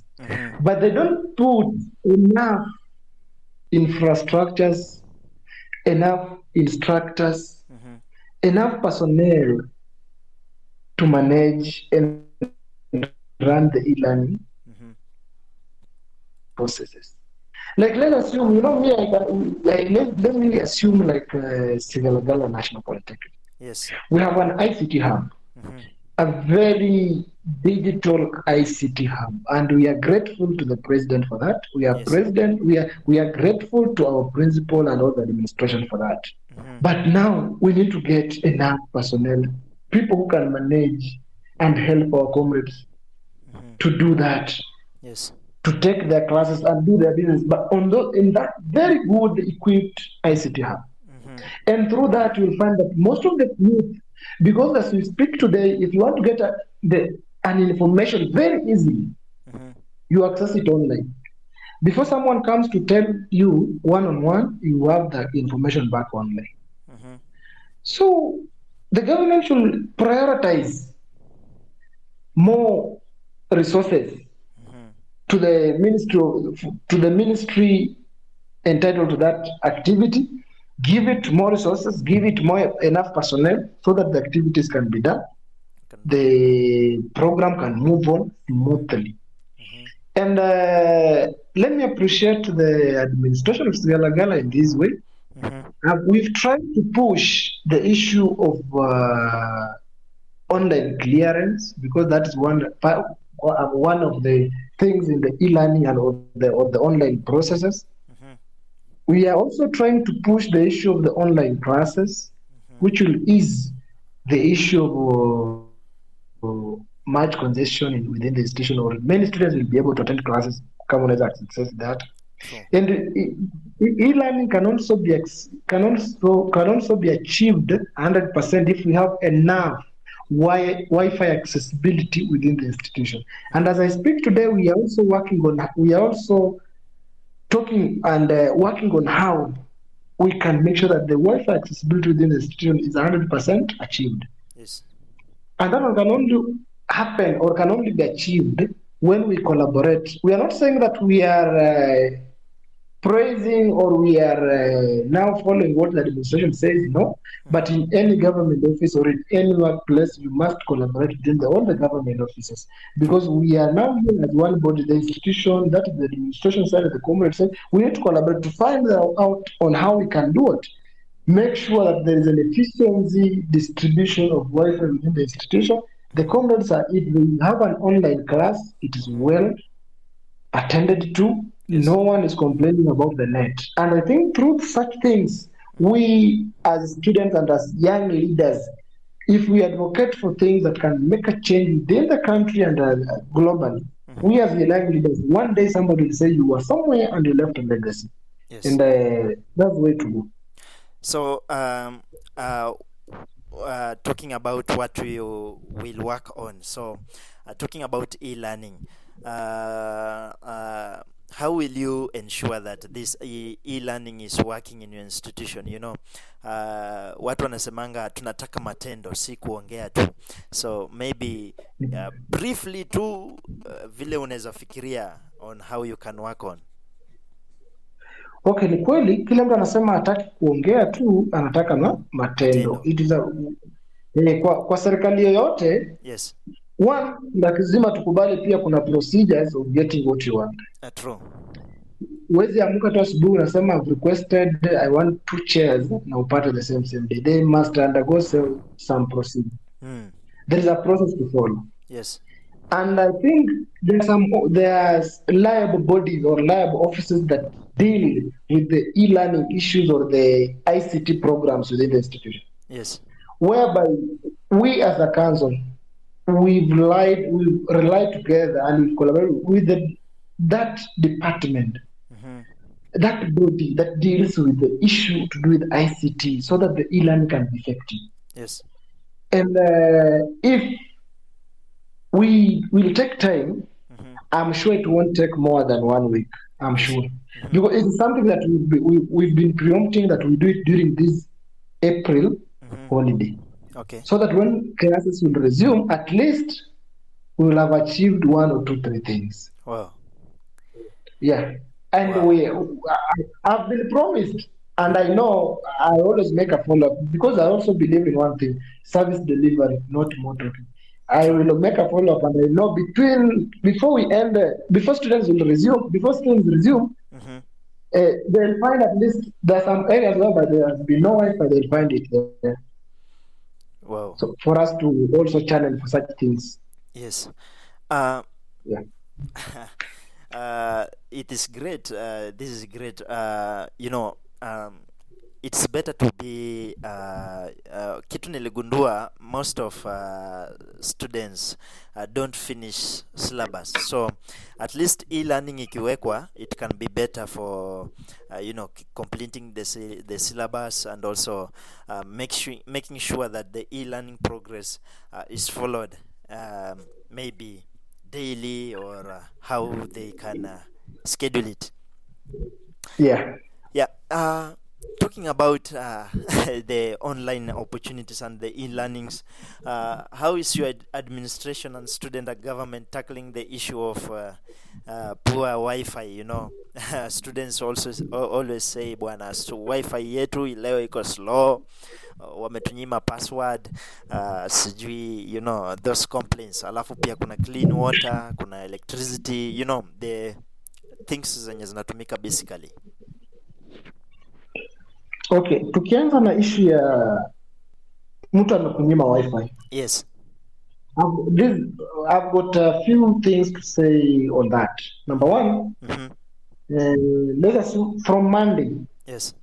But they don't put enough infrastructures, enough instructors, enough personnel to manage and run the e-learning processes. Like, let's assume, let me assume like Sigalagala National Polytechnic. Yes. We have an ICT hub, a very digital ICT hub, and we are grateful to the president for that. We are grateful to our principal and all the administration for that. But now we need to get enough personnel, people who can manage and help our comrades to do that. Yes. To take their classes and do their business, but in that very good equipped ICT hub. And through that, you'll find that most of the youth, because as we speak today, if you want to get an information very easily, you access it online. Before someone comes to tell you one-on-one, you have the information back online. So the government should prioritize more resources to the ministry entitled to that activity, give it more resources, give it enough personnel so that the activities can be done. The program can move on smoothly. And let me appreciate the administration of Sigalagala in this way. We've tried to push the issue of online clearance, because that is one of the things in the e-learning and of the online processes. We are also trying to push the issue of the online classes, which will ease the issue of much congestion within the institution, or many students will be able to attend classes. Comrades access that. And e-learning can also be achieved 100% if we have enough Wi-Fi accessibility within the institution. And as I speak today, we are also talking and working on how we can make sure that the Wi-Fi accessibility within the institution is 100% achieved. Yes. And that can only happen or can only be achieved when we collaborate. We are not saying that we are praising or we are now following what the administration says, no. But in any government office or in any workplace, you must collaborate within all the government offices, because we are now here as one body, the institution, that is the administration side of the comrade side. We need to collaborate to find out on how we can do it. Make sure that there is an efficiency distribution of Wi-Fi within the institution. The comrades are, if they have an online class, it is well attended to. Yes. No one is complaining about the net. And I think through such things, we as students and as young leaders, if we advocate for things that can make a change within the country and globally, we as the young leaders, one day somebody will say you were somewhere and you left a legacy. Yes. And that's the way to go. So, talking about what we will work on. So, talking about e-learning, how will you ensure that this e-learning is working in your institution? You know, watu wanasemanga tunataka matendo, si kuongea tu. So maybe briefly tu vile unaweza fikiria on how you can work on. Okay, ni kweli kila mtu anasema hataki kuongea tu, anataka na matendo. It is kwa serikali yoyote, yes, one lazima tukubali pia kuna procedures of getting what you want. True. Uwezi amuka tu asubuhi unasema I've requested I want 2 chairs na upate the same day. They must undergo some procedure. There is a process to follow. Yes. And I think there's liable bodies or liable offices that deal with the e-learning issues or the ICT programs within the institution. Yes. Whereby we as a council, we've relied together and we collaborate with that department, that body that deals with the issue to do with ICT, so that the e-learning can be effective. Yes. And if we will take time, I'm sure it won't take more than 1 week. I'm sure. Because it's something that we've been preempting that we do it during this April holiday. Okay. So that when classes will resume, at least we will have achieved 1 or 2, 3 things. Wow. Yeah. And I've been promised, and I know I always make a follow-up because I also believe in one thing: service delivery, not more talking. I will make a follow-up, and I know before students resume, they'll find at least there's some areas where there has been no Wi-Fi, they'll find it there. Wow. So for us to also channel for such things. Yes. Yeah. It is great. This is great. You know, it's better to be kitu niligundua, most of students don't finish syllabus, so at least e-learning ikiwekwa, it can be better for you know, completing the syllabus, and also making sure that the e-learning progress is followed, maybe daily, or how they can schedule it. Yeah. Talking about the online opportunities and the e-learnings, how is your administration and student government tackling the issue of poor Wi-Fi? You know, students also always say, bwana, so Wi-Fi yetu leo iko slow, wametunyima password, sijui, you know, those complaints. Alafu pia kuna clean water, kuna electricity, you know, the things zenye zinatumika basically. Okay, tukianza na issue ya mtu amekunyima Wi-Fi. Yes. I've got a few things to say on that. Number one, let us from Monday. Yes.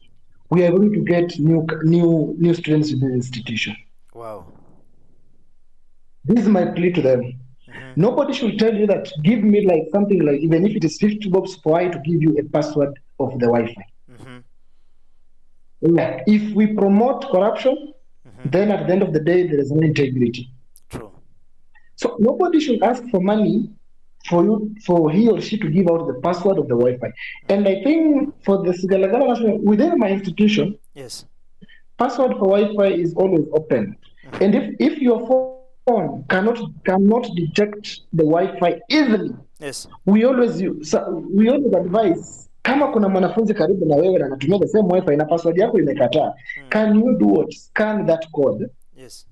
We are going to get new students in the institution. Wow. This is my plea to them. Nobody should tell you that give me like something like, even if it is 50 bob for I to give you a password of the Wi-Fi. Yeah. If we promote corruption, then at the end of the day, there is no integrity. True. So nobody should ask for money for he or she to give out the password of the Wi-Fi. And I think for the Sigalagala National, within my institution, yes, password for Wi-Fi is always open. And if your phone cannot detect the Wi-Fi easily, yes, we always advise, kama kuna mwanafunzi karibu na wewe na anatumia the same Wi-Fi na password yako imekataa, can you do what? Scan that code. Yes.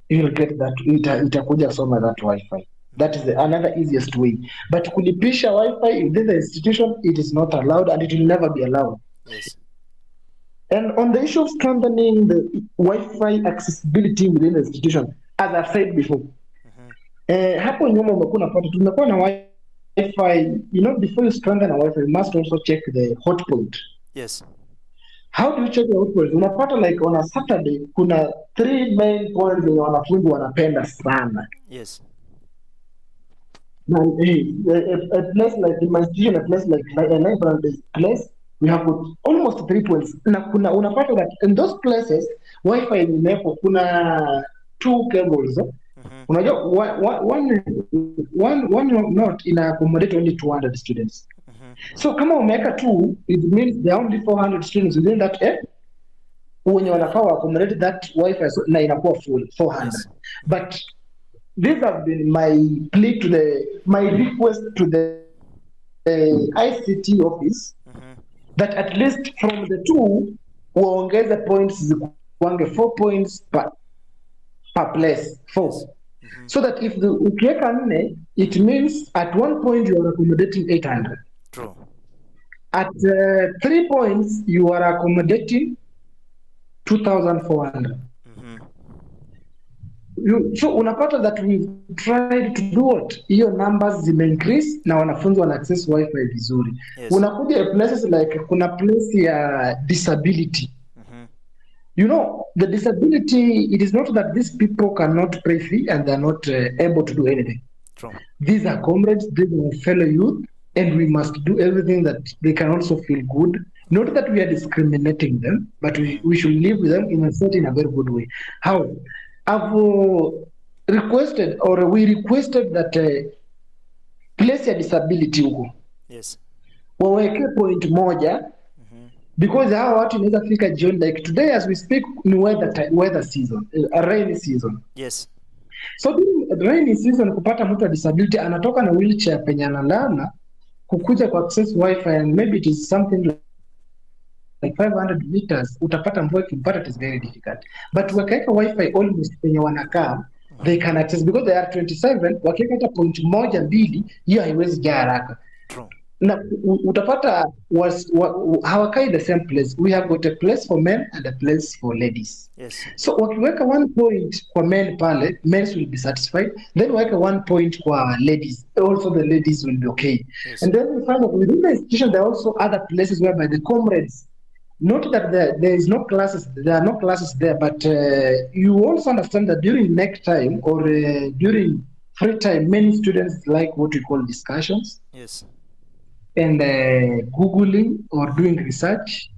You'll get that. Itakuja soma that Wi-Fi. That is another easiest way. But kulipisha Wi-Fi within the institution, it is not allowed, and it will never be allowed. Yes. And on the issue of strengthening the Wi-Fi accessibility within the institution, as I've said before, hapo nyuma umekuwa unapata tumekuwa na Wi-Fi Wi-Fi, before you strengthen a Wi-Fi, you must also check the hotspot. Yes. How do you check the hotspot? Unapata like on a Saturday, kuna 3 main points wenye wanafunzi wanapenda sana. Yes. Na, a place like in my institution, a place like a library place, we have got almost 3 points. Na kuna unapata that in those places, Wi-Fi imewekwa, kuna 2 cables. Unajua one not ina accommodate only 200 students. So kama umeweka 2, it means there are only 400 students within that wenye wanafaa wa accommodate that Wi-Fi, so, na inakuwa full 400. Yes. But this has been my plea to my request to the ICT office that at least from the 2 waongeze points zikuange 4 points per place, 4. So that if ukiweka 4, it means at 1 point you are accommodating 800. True. At 3 points you are accommodating 2,400. So unapata that we tried to do what? Hiyo numbers zime increase na wanafunzi wana access Wi-Fi vizuri. Yes. Unakuja places like kuna place ya disability. The disability, it is not that these people cannot pay fee and they're not able to do anything. True. These are comrades, these are fellow youth, and we must do everything that they can also feel good. Not that we are discriminating them, but we should live with them in a very good way. How? I've requested, or we requested that place ya disability huko. Yes. Waweke point moja, because hawa watu inaweza fika jioni, like today as we speak ni weather season, a rainy season. Yes. So during rainy season kupata mtu wa disability anatoka na wheelchair penye analala kukuja kwa access Wi-Fi, and maybe it is something like 500 meters, utapata mvua ikimpata, it is very difficult. But wakiweka Wi-Fi almost penye wanakaa, they can access, because they are 27, wakiweka hata point 1, 2, hiyo haiwezi jaa haraka. True. Na utapata hawakai the same place. We have got a place for men and a place for ladies. Yes. So wakiweka 1 point kwa men pale, men will be satisfied. Then waweka 1 point kwa ladies, also the ladies will be okay. Yes. And then we find that within the institution there are also other places whereby the comrades, not that there is no classes, there are no classes there, but you also understand that during next time or during free time, many students like what we call discussions. Yes. And Googling or doing research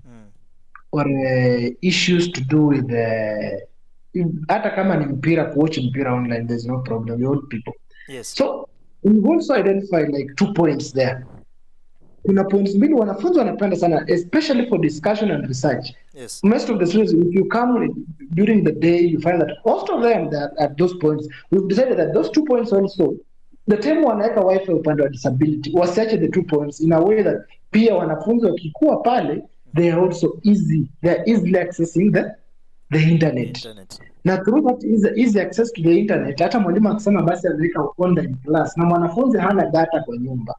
or issues to do with hata kama ni mpira, kuwatch mpira online, there's no problem, we all people. Yes. So we also identify like 2 points there. Kuna points mbili wanafunzi wanapenda sana, especially for discussion and research. Yes. Most of the students, if you come during the day, you find that most of them that at those points, we've decided that those 2 points also, the time wanaweka Wi-Fi upande wa disability, wasiache the 2 points in a way that pia wanafunzi wakikuwa pale, they are easily accessing the internet. Na through that easy access to the internet, hata mwalimu akisema basi anaweka online class na mwanafunzi hana data kwa nyumba,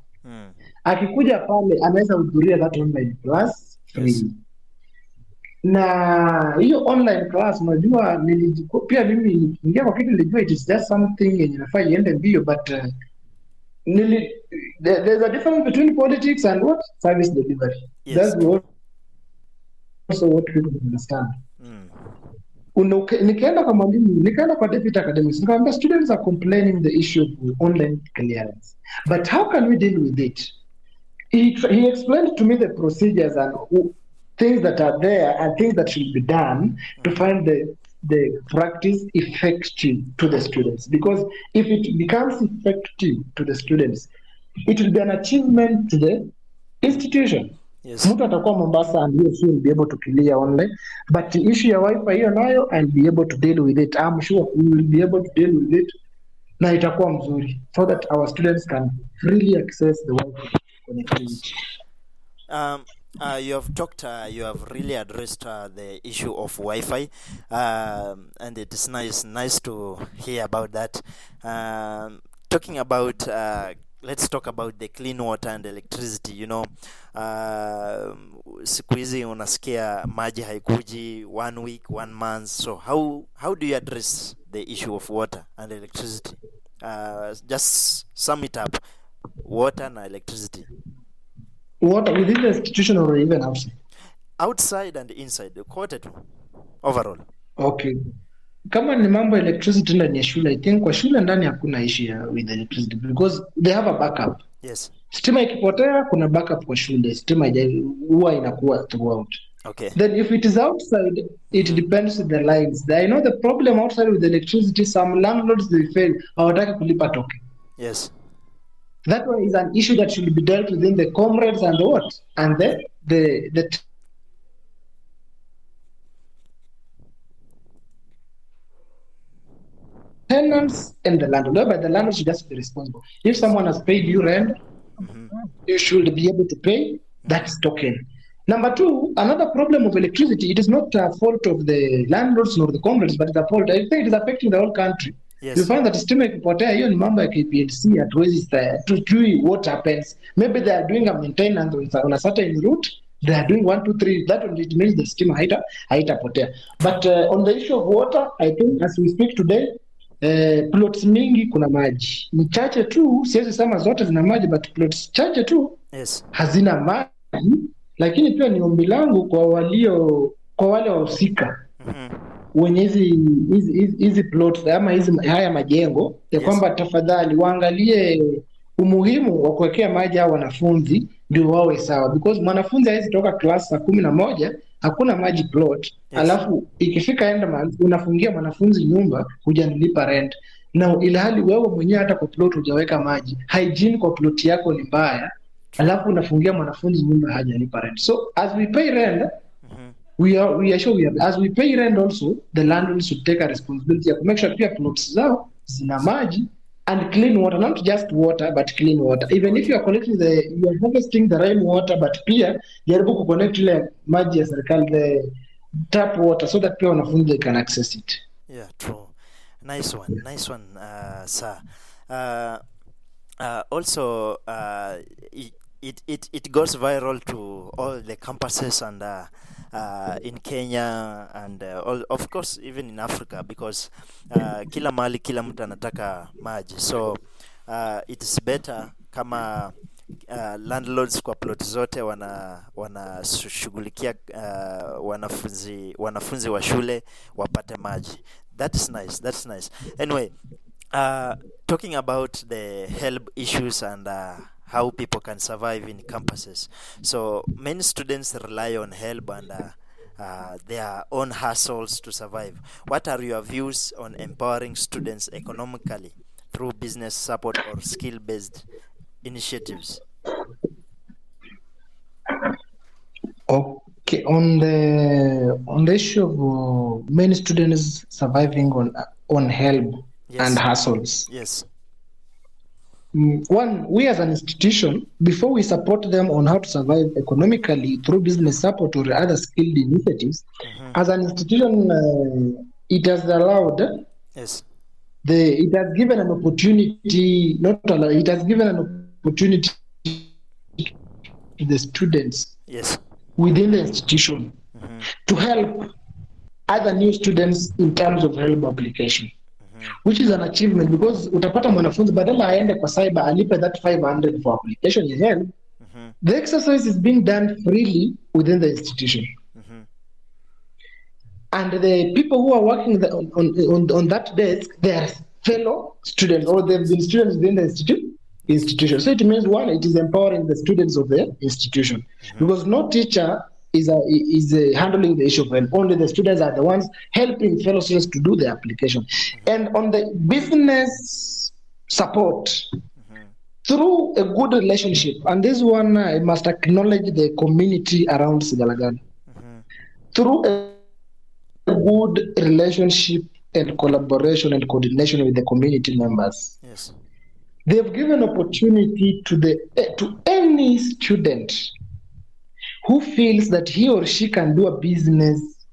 akikuja pale anaweza hudhuria that online class free. Yes. Na hiyo online class, unajua pia mimi nikiingia kwa kitu nilijua it is just something yenye nafaa iende mbio, but there's a difference between politics and what service delivery. Yes. That's also what people understand. Nikaenda kwa mwalimu, nikaenda kwa deputy academics, nikamwambia students are complaining the issue of online clearance, but how can we deal with it? He explained to me the procedures and things that are there and things that should be done to find the practice effective to the students. Because if it becomes effective to the students, it will be an achievement to the institution. Yes. Mtu atakuwa Mombasa and he will be able to clear online, but the issue ya Wi-Fi hiyo nayo I'll be able to deal with it. I'm sure we will be able to deal with it na itakuwa mzuri so that our students can freely access the Wi-Fi connectivity. You have really addressed the issue of Wi-Fi, and it is nice to hear about that. Talking about let's talk about the clean water and electricity. Siku hizi unasikia maji haikuji 1 week, 1 month. So how do you address the issue of water and electricity? Just sum it up. water na electricity. Water within the institution or even outside? Outside and inside, kote tu overall. Okay. Kama ni mambo electricity ndani ya shule, I think kwa shule ndani hakuna issue with electricity because they have a backup. Yes. Stima ikipotea kuna backup kwa shule. Stima huwa inakuwa throughout. Okay. Then if it is outside, it depends on the lines. I know the problem outside with electricity, some landlords they fail. Hawataki kulipa token. Yes. That one is an issue that should be dealt within the comrades and what? And the tenants and the landlord. But the landlord should just be responsible. If someone has paid you rent, you should be able to pay that token. Number two, another problem of electricity, it is not a fault of the landlords nor the comrades, but it's a fault. I think it is affecting the whole country. Yes. You find that stima ikipotea, hiyo ni mambo ya KPLC, hatuwezi tujui what happens. Maybe they are doing a maintenance on a certain route, they are doing 1, 2, 3, that one, it means the stima haitapotea. But on the issue of water, I think as we speak today, plots mingi kuna maji. Ni chache tu, siwezi sema zote zina maji, but plots chache tu Yes. hazina maji. Lakini pia ni ombi langu kwa wale wahusika wenye hizi plots ama haya majengo ya kwamba tafadhali waangalie umuhimu wa kuwekea maji hao wanafunzi ndio wawe sawa, because mwanafunzi hawezi toka class saa 11 hakuna maji plot. Alafu ikifika end month unafungia mwanafunzi nyumba, hujanilipa rent, na ilhali wewe mwenyewe hata kwa plot hujaweka maji. Hygiene kwa plot yako ni mbaya, alafu unafungia mwanafunzi nyumba hajalipa rent. So as we pay rent, we are sure as we pay rent also, the landlord should take a responsibility to make sure pia plots zao zina maji and clean water, not just water but clean water. Even if you are collecting you are harvesting the rain water, but pia jaribu ku connect ile maji ya serikali, the tap water, so that pia wanafunzi can access it. Yeah, true. Nice one, sir. Also, it goes viral to all the campuses and in Kenya and all, of course even in Africa, because kila mahali kila mtu anataka maji. So it is better kama landlords kwa plot zote wanashughulikia wanafunzi wa shule wapate maji. That's nice. Anyway, talking about the health issues and how people can survive in campuses. So many students rely on help and their own hustles to survive. What are your views on empowering students economically through business support or skill-based initiatives? Okay, on the issue of many students surviving on help and hustles. Yes. One, we as an institution, before we support them on how to survive economically through business support or other skilled initiatives, as an institution, it has allowed, it has given an opportunity, it has given an opportunity to the students within the institution to help other new students in terms of help application. Which is an achievement, because utapata mwanafunzi badala aende kwa cyber alipe that 500 for application in help. The exercise is being done freely within the institution. And the people who are working on that desk, they are fellow students, or they've been students within the institution. So it means, one, it is empowering the students of the institution, because no teacher is handling the issue of help. Only the students are the ones helping fellow students to do the application. And on the business support, through a good relationship, and this one I must acknowledge the community around Sigalagala. Through a good relationship and collaboration and coordination with the community members, they've given opportunity to any student who feels that he or she can do a business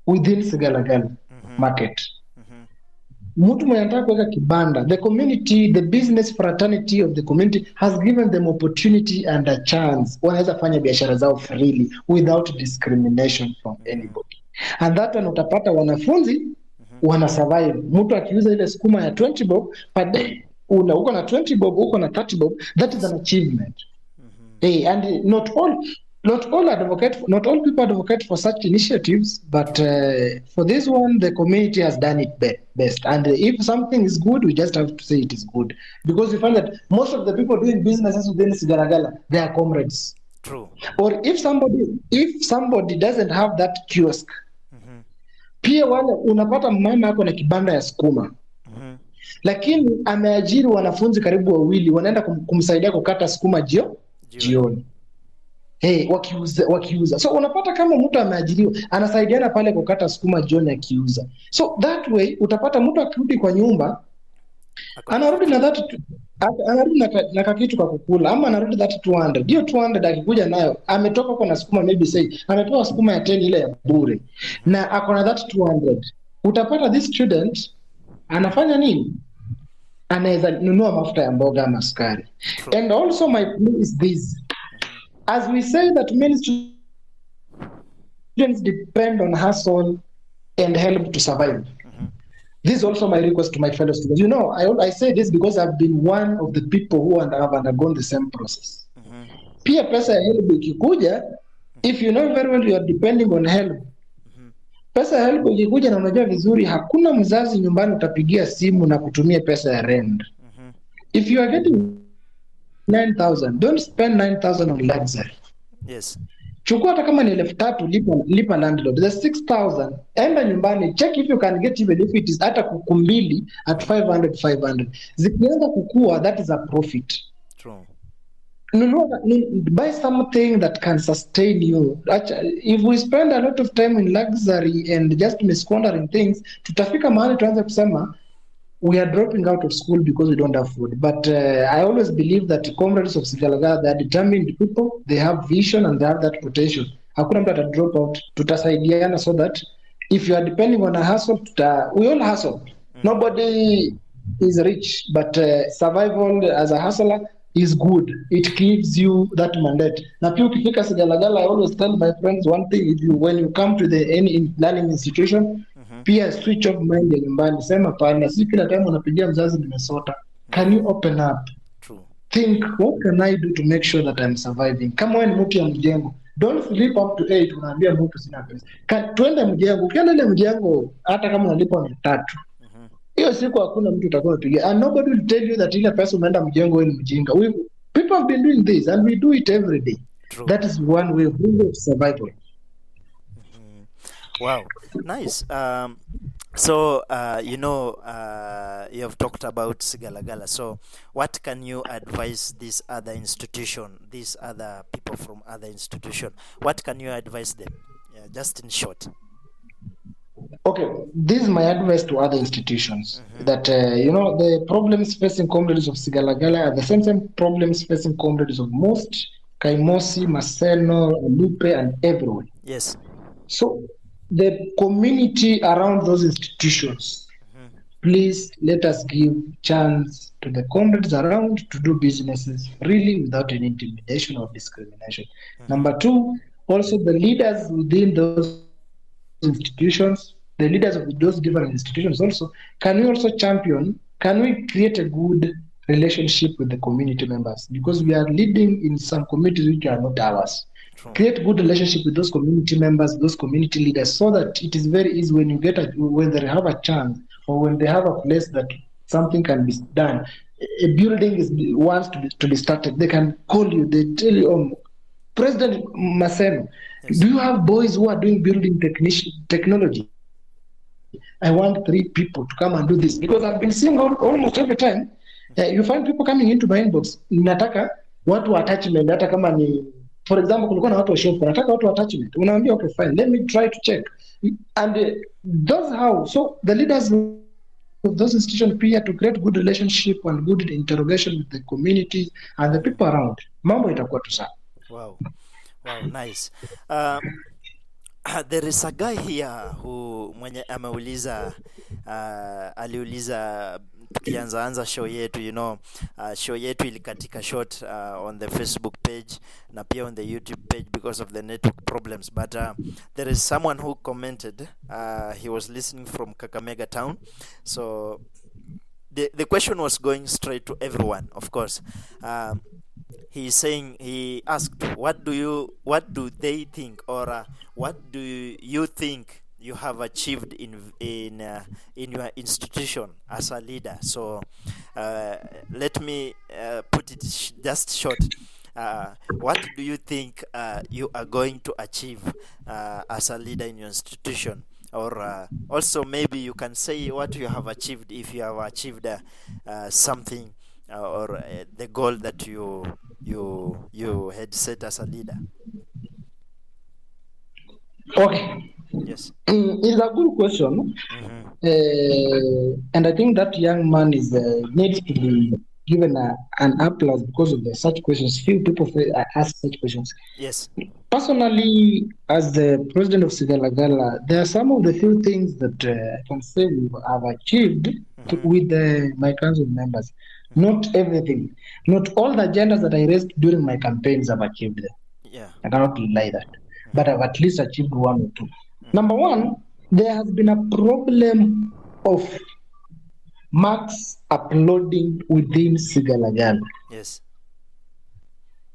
within Sigalagala market. Mtu mwenye anataka kuweka kibanda, the community, the business fraternity of the community has given them opportunity and a chance. Wanaweza fanya biashara zao freely without discrimination from anybody. And that one utapata wanafunzi wana survive. Mtu akiuza ile sukuma ya 20 bob per day, uko na 20 bob, uko na 30 bob, that is an achievement. Hey, and not all people advocate for such initiatives, but for this one, the community has done it best. And if something is good, we just have to say it is good, because we find that most of the people doing businesses within Sigalagala, they are comrades. True. Or if somebody doesn't have that kiosk, pia wale unapata mama ako na kibanda ya sukuma, lakini ameajiri wanafunzi karibu wawili, wanaenda kumsaidia kukata sukuma jioni. Hey, wakiuza. So unapata kama mtu ameajiriwa anasaidiana pale kukata sukuma jioni akiuza. So that way utapata mtu akirudi kwa nyumba anarudi na kakitu kwa kukula, ama anarudi that 200. Hiyo 200 akikuja nayo ametoka kwa na sukuma, maybe say amepewa sukuma ya 10 ile ya bure, na ako na that 200. Utapata this student anafanya nini? Anaweza nunua mafuta ya mboga ama sukari. And also my plea is this: as we say that many students depend on hustle and help to survive, this is also my request to my fellow students. I say this because I've been one of the people who have undergone the same process. Pia pesa ya help ikikuja, if you know very well you are depending on help, pesa ya help ikikuja na unajua vizuri hakuna mzazi nyumbani utapigia simu na kutumia pesa ya rent. If you are getting 9,000, don't spend 9,000 on luxury. Yes. Chukua hata kama ni 3,000, lipa landlord. The 6,000, enda nyumbani, check if you can get even if it is hata kukumbili at 500. Zikianza kukua, that is a profit. True. Buy something that can sustain you. If we spend a lot of time in luxury and just squandering things, tutafika mahali tuanze kusema we are dropping out of school because we don't have food. But I always believe that comrades of Sigalagala, they are determined people, they have vision and they have that potential. Hakuna mtu ata drop out. Tutasaidiana so that if you are depending on a hustle, we all hustle. Nobody is rich, but survival as a hustler is good. It gives you that mandate. Na pia ukifika Sigalagala, I always tell my friends one thing: when you come to any learning institution, pia switch off mind ya nyumbani, sema pana, si kila time unapigia mzazi nimesota. Can you open up? True. Think, what can I do to make sure that I'm surviving? Kama wewe ni mtu ya mjengo, don't sleep up to 8 unaambia mtu sina pesa. Twende mjengo, ukienda ile mjengo hata kama unalipa 300. Hiyo siku hakuna mtu utakuwa unapigia. And nobody will tell you that ile pesa umeenda mjengo wewe ni mjinga. People have been doing this and we do it every day. True. That is one way of survival. Wow, nice. You have talked about Sigalagala. So what can you advise these other people from other institution? What can you advise them? Just in short. Okay, this is my advice to other institutions, that the problems facing comrades of Sigalagala are the same problems facing comrades of Most, Kaimosi, Maseno, Lupe, and everyone. Yes. So the community around those institutions, please let us give chance to the comrades around to do businesses freely without any intimidation or discrimination. Number two, also the leaders within those institutions, the leaders of those different institutions also, can we create a good relationship with the community members? Because we are leading in some communities which are not ours. True. Create good relationship with those community members, those community leaders, so that it is very easy when they have a chance, or when they have a place that something can be done. A building wants to be started. They can call you. They tell you, President Maseno, yes, do you have boys who are doing building technology? I want 3 people to come and do this, because I've been seeing almost every time you find people coming into my inbox, nataka watu attachment, hata kama ni, for example, kulikuwa na watu wa shop, nataka watu attachment, unaambia okay fine, let me try to check, and that's how. So the leaders of those institutions appear to create good relationship and good interrogation with the community and the people around, mambo itakuwa tu sawa. Wow, nice. There is a guy here who mwenye ameuliza aliuliza tukianza show yetu, show yetu ilikatika short on the Facebook page na pia on the YouTube page because of the network problems, but there is someone who commented, he was listening from Kakamega town, so the question was going straight to everyone, of course. He asked, what do they think, or what do you think you have achieved in your institution as a leader? So let me put it just short. What do you think you are going to achieve as a leader in your institution? Or also maybe you can say what you have achieved, if you have achieved something or the goal that you had set as a leader. Okay. Yes. It's a good question. And I think that young man needs to be given an applause because of such questions. Few people ask such questions. Yes. Personally, as the president of Sigalagala, there are some of the few things that I can say we have achieved with my council members. Not everything. Not all the agendas that I raised during my campaigns have achieved them. Yeah. I cannot deny that. But I've at least achieved one or two. Number one, there has been a problem of marks uploading within Sigalagala. Yes.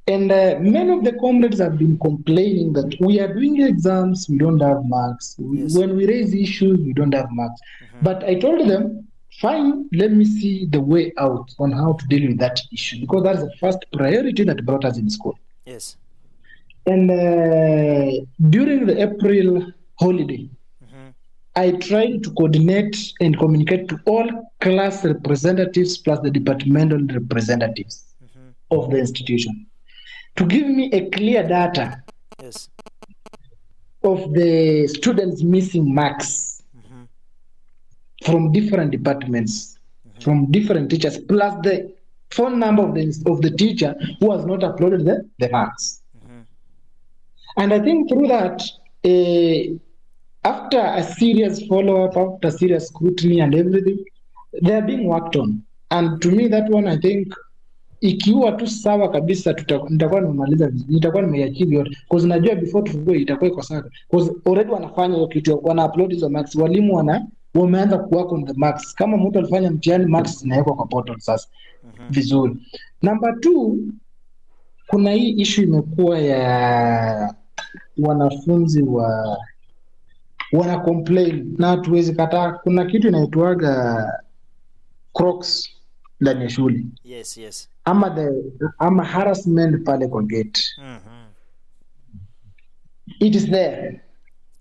And many of the comrades have been complaining that we are doing exams, we don't have marks. Yes. When we raise issues, we don't have marks. But I told them, fine, let me see the way out on how to deal with that issue, because that's the first priority that brought us in school. Yes. And during the April holiday, I tried to coordinate and communicate to all class representatives plus the departmental representatives of the institution to give me a clear data Yes. of the students missing marks from different departments, from different teachers, plus the phone number of the teacher who has not uploaded the marks. And I think through that, after a serious follow-up, after serious scrutiny and everything, they are being worked on. And to me, that one, I think, ikiwa tu sawa kabisa, nitakuwa nimemaliza, nitakuwa nimeachieve yote, because najua before tufungue itakuwa iko sawa, because already wanafanya hiyo kitu, wana upload hizo marks, walimu wameanza kuwork on the marks. Kama mtu alifanya mtihani, marks zinawekwa kwa portal sasa vizuri. Number 2, kuna hii issue imekuwa ya wanafunzi wana complain, na hatuwezi kataa. Kuna kitu inaitwaga crocs ndani ya shule. Yes, yes. Ama harassment pale kwa gate. It is there.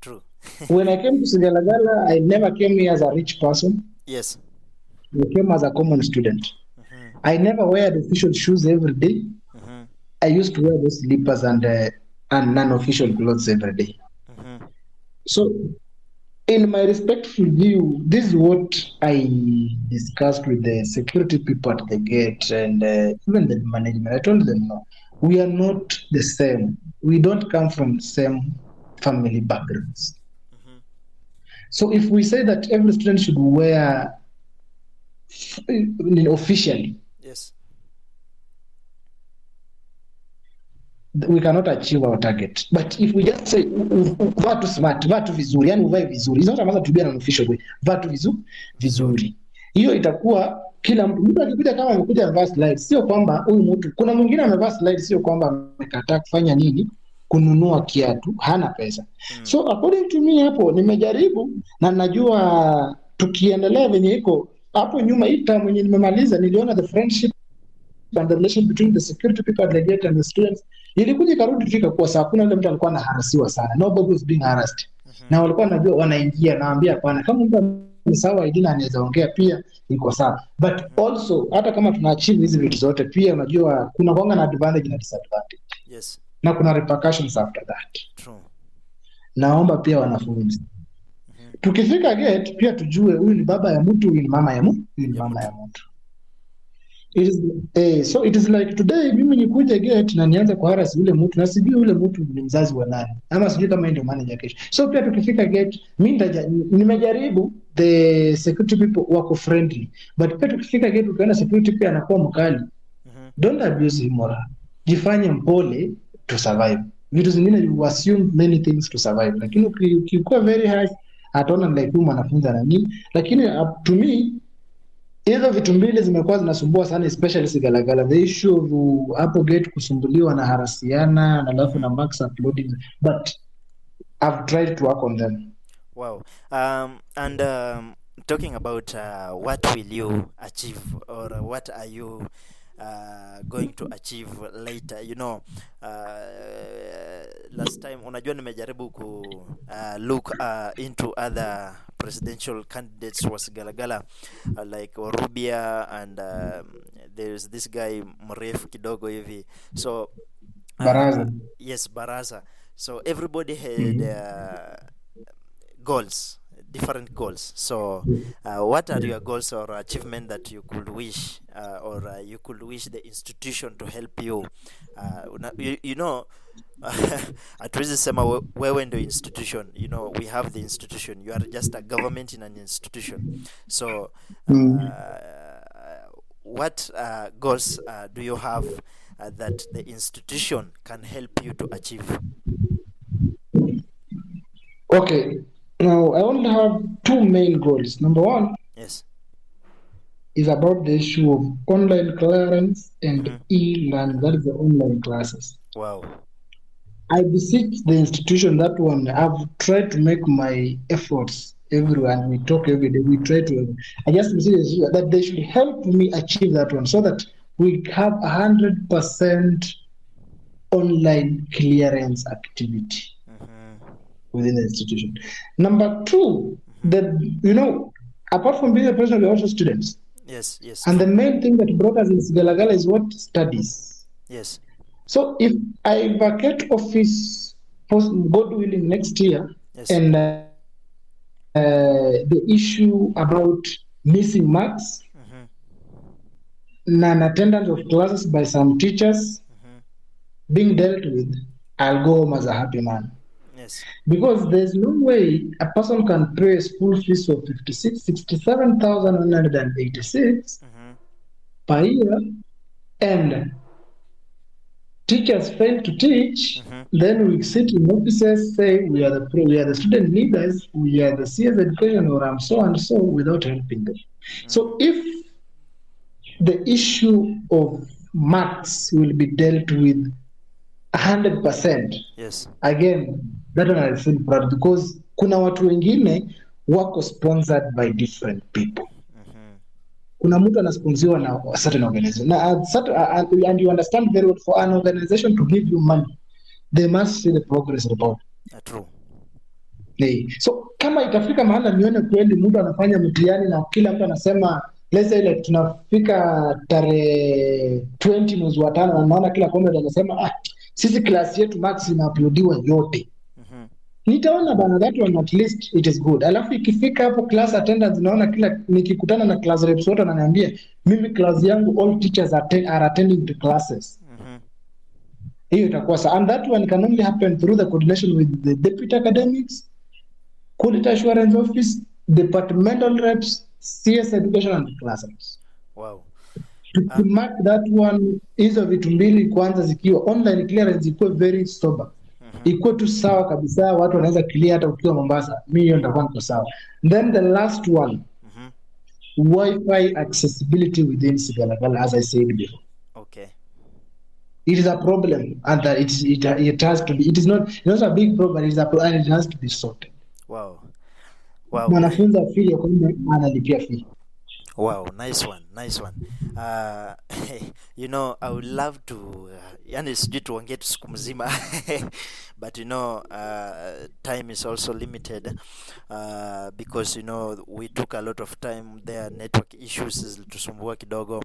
True. When I came to Sigalagala, I never came here as a rich person. Yes. I came as a common student. I never wear the official shoes every day. I used to wear those slippers and non-official clothes every day. So, in my respectful view, this is what I discussed with the security people at the gate and even the management. I told them, no, we are not the same. We don't come from the same family backgrounds. So if we say that every student should wear officially, yes, we cannot achieve our target. But if we just say vatu smart, vatu vizuri, yani uvae vizuri, it's not a matter to be an official way. Vatu vizuri, hiyo itakuwa kila mtu akikuja, kama amekuja amevaa slide, sio kwamba huyu mtu, kuna mwingine amevaa slide, sio kwamba amekataa kufanya nini, kununua kiatu, hana pesa. So according to me, hapo nimejaribu na najua tukiendelea venye iko hapo nyuma, hii term yenye nimemaliza, niliona the friendship and the relation between the security people at the gate and the students ilikuja ikarudi tu ikakuwa sawa. Kuna yule mtu alikuwa anaharasiwa sana, nobody was being harassed. Na walikuwa wanajua wanaingia, naambia hapana, kama mtu ni sawa idina anaweza ongea pia iko sawa. But also hata kama tuna achieve hizi vitu zote, pia unajua kuna kuanga na advantage na disadvantage. Yes. Na kuna repercussions after that. True. Naomba pia wanafunzi tukifika gate pia tujue huyu ni baba ya mtu, huyu ni mama ya mtu, huyu ni mama ya mtu. It is, so it is like today mimi nikuje gate na nianze kuharass yule mtu na sijui yule mtu ni mzazi wa nani, ama sijui kama ndio manager kesho. So pia tukifika gate mimi nimejaribu, the security people wako friendly, but pia tukifika gate ukiona security pia anakuwa mkali, don't abuse him moral, jifanye mpole to survive. Vitu zingine you assume many things to survive, lakini ukikuwa very high ataona like huyu mwanafunzi ana nini. Lakini to me hizo vitu mbili zimekuwa zinasumbua sana, especially Sigalagala, the issue of hapo gate kusumbuliwa na harasiana na alafu na max uploading, but I've tried to work on them. Wow. And talking about what will you achieve, or what are you going to achieve later, last time unajua nimejaribu ku look into other presidential candidates was Sigalagala, like Rubia, and there's this guy mrefu kidogo hivi, so Baraza. yes, Baraza. So everybody had goals, different goals. So what are your goals or achievement that you could wish, or you could wish the institution to help you? Hatuwezi sema wewe ndio institution. We have the institution, you are just a government in an institution. So what goals do you have that the institution can help you to achieve? Okay, now I only have two main goals. Number one, Yes. is about the issue of online clearance and e-learning. That is the online classes. Wow. I beseech the institution, that one. I've tried to make my efforts everywhere, and we talk every day. We try to. I just beseech that they should help me achieve that one, so that we have 100% online clearance activity within the institution. Number two, apart from being a president, we're also students. Yes. And the main thing that brought us in Sigalagala is what? Studies. Yes. So if I vacate office, God willing, next year, Yes. and the issue about missing marks, non-attendance of classes by some teachers being dealt with, I'll go home as a happy man. Yes. Because there's no way a person can pay a school fees of 67,186 per year, and teachers fail to teach. Then we sit in offices, say we are the student leaders, we are the CS education, or I'm so and so, without helping them. So if the issue of marks will be dealt with 100%, Yes. again, that one I feel proud, because kuna watu wengine wako sponsored by different people. Kuna mtu anasponsiwa na a certain organization. And you understand very well, for an organization to give you money, they must see the progress report. True. So kama itafika mahala nione kweli mtu anafanya mtihani na kila mtu anasema, let's say like tunafika tarehe 20 mwezi wa 5 na naona kila comrade anasema sisi class yetu max inauploadiwa yote. Nitaona bana, that one at least it is good. Alafu ikifika hapo class attendance, naona kila nikikutana na class reps wote wananiambia mimi class yangu all teachers are attending to classes. Hiyo itakuwa sawa, and that one can only happen through the coordination with the deputy academics, quality assurance office, departmental reps, CS education and class reps. Wow. To mark that one, hizo vitu mbili kwanza zikiwa online clearance ikuwe very sober. Ikuwe tu sawa kabisa, watu wanaweza clear hata ukiwa Mombasa. Mimi hiyo nitakuwa niko sawa. Then the last one, Wi-Fi accessibility within Sigalagala, as I said before. Okay. It is a problem, and that it has to be. It is not a big problem. It is a problem, and it has to be sorted. Wow. Mwanafunzi afili ya kwamba analipia fee. Wow, nice one. I would love to yani sijui tuongee tu siku mzima but time is also limited because we took a lot of time there, network issues zilitusumbua kidogo,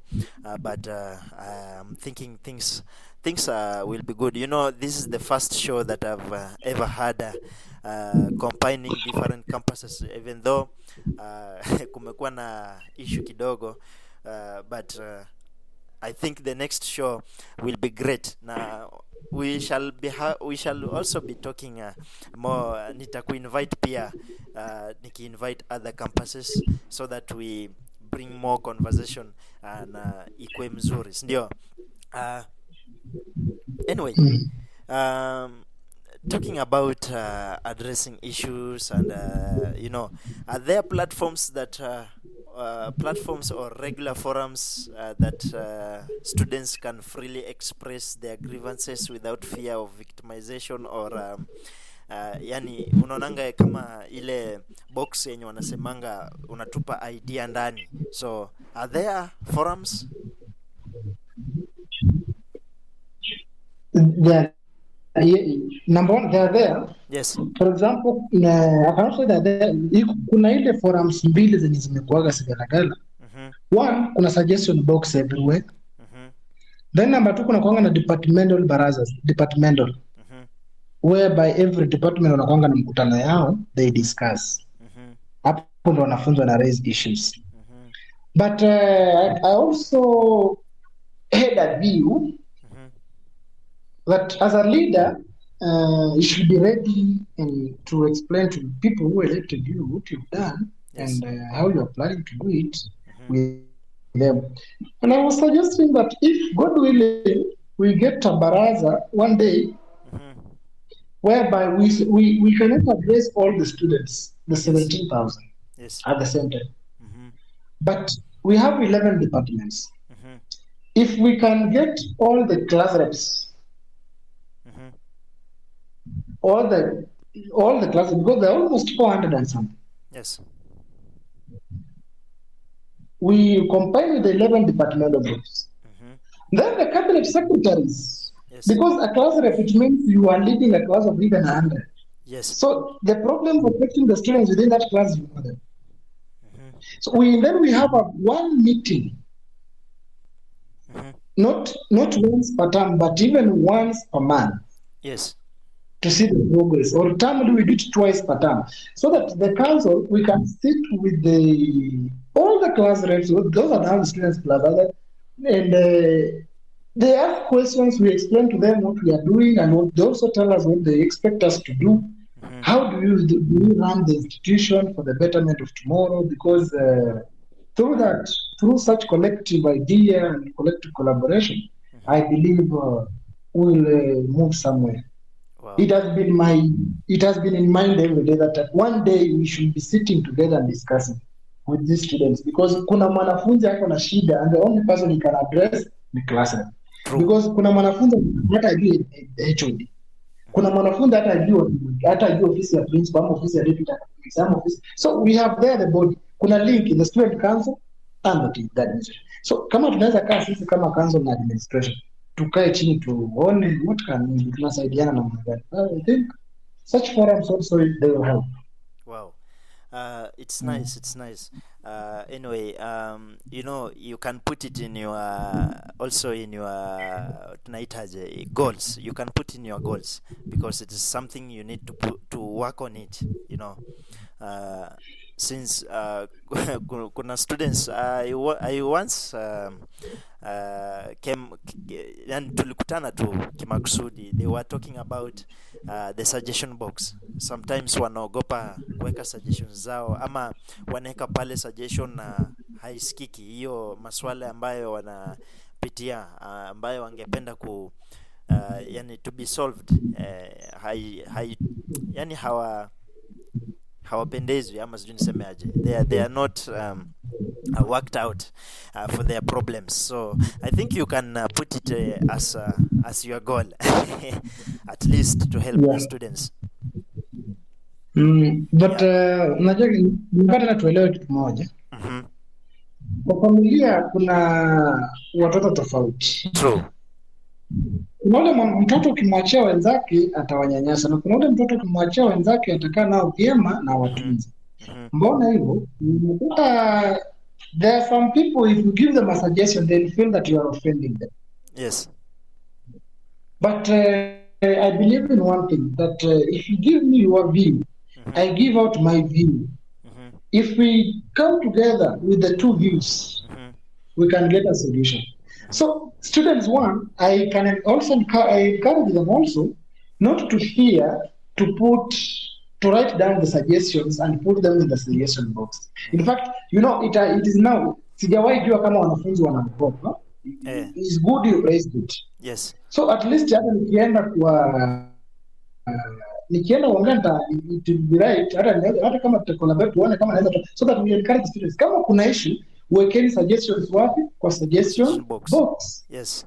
but I'm thinking things will be good. This is the first show that I've ever had combining different campuses, even though kumekuwa na issue kidogo, but I think the next show will be great. Now we shall also be talking more. Nitakuinvite pia, niki-invite other campuses so that we bring more conversation and ikue mzuri, ndio. Anyway, talking about addressing issues and are there platforms that platforms or regular forums that students can freely express their grievances without fear of victimization or yani unaonanga kama ile box yenye wanasemanga unatupa idea ndani, so are there forums? Number one, they are there. Yes. For example, I can also there, kuna ile forums mbili zenye zimekuaga Sigalagala. One, kuna suggestion box everywhere. Then number two, kuna kuanga na departmental barazas, whereby every department wanakuanga na mkutano yao, they discuss. Hapo ndo wanafunzi wana raise issues. But I also had a view that as a leader, you should be ready to explain to people who elected you what you've done. Yes. And how you're planning to do it with them. And I was suggesting that if God willing, we get a baraza one day, whereby we cannot address all the students, the 17,000 at the same time. But we have 11 departments. If we can get all the class reps, all the classes, because there are almost 400 and something. Yes. We combine with the 11 departmental groups. Then the cabinet secretaries, because a class rep, it means you are leading a class of even 100. Yes. So the problem affecting the students within that class, you know them. So we have one meeting, not once per term, but even once per month. Yes. To see the progress, or term we do it twice per term, so that the council, we can sit with all the class reps, those are the students plus others, and they ask questions, we explain to them what we are doing, and they also tell us what they expect us to do. How do we run the institution for the betterment of tomorrow? Because through such collective idea and collective collaboration, I believe we'll move somewhere. Wow. It has been in mind every day that one day we should be sitting together and discussing with these students, because kuna mwanafunzi ako na shida and the only person he can address the class rep. Because kuna mwanafunzi hata ajui HOD. Kuna mwanafunzi hata ajui ofisi ya principal ama ofisi ya deputy exam office. So we have there the body. Kuna link in the student council and the administration. So kama tunaweza kaa sisi kama council na administration, tukae chini tuone what can tunasaidiana na mgani. I think such forums also they will help. Wow. It's nice. It's nice. Anyway, you can put it in your also in your goals. You can put in your goals, because it is something you need to work on it. Since kuna students I once came and tulikutana tu kimakusudi, they were talking about the suggestion box. Sometimes wanaogopa kuweka suggestions zao, ama wanaweka pale suggestion na haisikiki hiyo maswala ambayo wanapitia, ambayo wangependa yani to be solved, yani hawapendezwi, ama sijui nisemeaje, they are not worked out for their problems. So I think you can put it as your goal at least to help the students. But unajua nipata na tuelewe kitu moja. Kwa familia kuna watoto tofauti. True. Kuna ule mtoto ukimwachia wenzake atawanyanyasa, na kuna ule mtoto ukimwachia wenzake atakaa nao vyema na watunzi. Mbona hivyo? There are some people, if you give them a suggestion, they'll feel that you are offending them. Yes. But I believe in one thing, that if you give me your view, I give out my view. If we come together with the two views, we can get a solution. So students, one, I can also encourage them also not to fear to write down the suggestions and put them in the suggestion box. In fact, it is now, sijawahi jua kama wanafunzi wanaogopa. It's good you raised it. Yes. So at least hata nikienda kwa nikienda uongea it will be right, hata kama tutacollaborate tuone kama naweza, so that we encourage students. Kama kuna issue, wekeni suggestions wapi? Kwa suggestion box. Yes.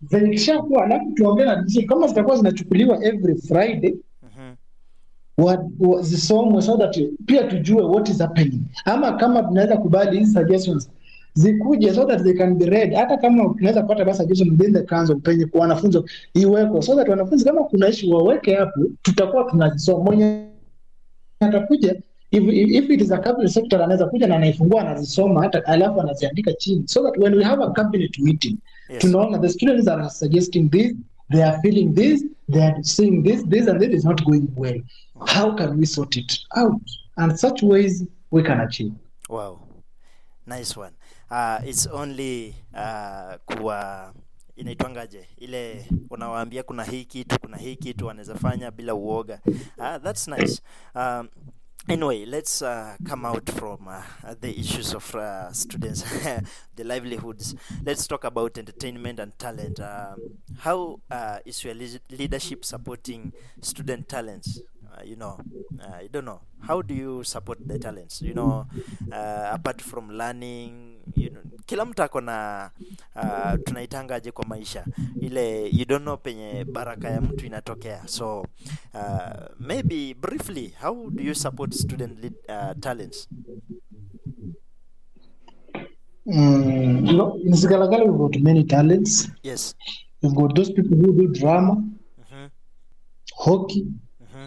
Then kishakuwa, alafu tuongee na decision kama zitakuwa zinachukuliwa every Friday, zisomwe so that pia tujue what is happening, ama kama tunaweza kubali hizi suggestions zikuje so that they can be read, hata kama tunaweza kupata basi suggestion within the council penye kwa wanafunzi iweko, so that wanafunzi kama kuna issue waweke hapo, tutakuwa tunazisoma. Mwenye atakuja if it is a cabinet secretary anaweza kuja na anaifungua anazisoma, hata alafu anaziandika chini, so that when we have a cabinet meeting, tunaona the students are suggesting this, they are feeling this, they are saying this and this is not going well. How can we sort it out? And such ways we can achieve. Wow, nice one. It's only kuwa inaitwangaje ile unawaambia kuna hii kitu wanaweza fanya bila uoga. That's nice. Anyway, let's come out from the issues of students, the livelihoods. Let's talk about entertainment and talent. How is your leadership supporting student talents? I don't know. How do you support the talents? Apart from learning, kila mtu ako na tunaitangaje kwa maisha ile, you don't know penye baraka ya mtu inatokea. So maybe briefly, how do you support student talents? In Sigalagala we've got many talents. Yes. We've got those people who do drama, hockey,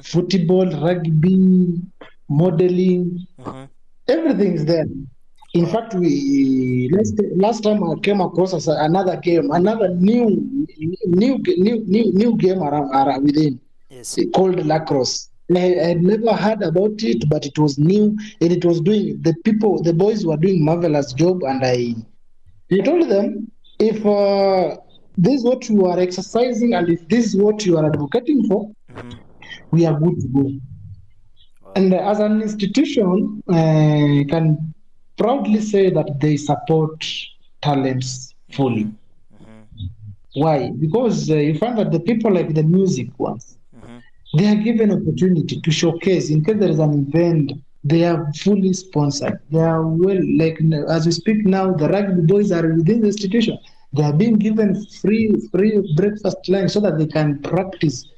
football, rugby, modeling, everything's there. In fact, we last time I came across another new game around within, called lacrosse. I had never heard about it, but it was new, and it was doing the boys were doing marvelous job, and I told them, if this is what you are exercising and if this is what you are advocating for, we are good to go. And as an institution, can proudly say that they support talents fully. Why? Because you find that the people like the music ones, they are given opportunity to showcase. In case there is an event, they are fully sponsored. They are like as we speak now, the rugby boys are within the institution. They are being given free breakfast lunch so that they can practice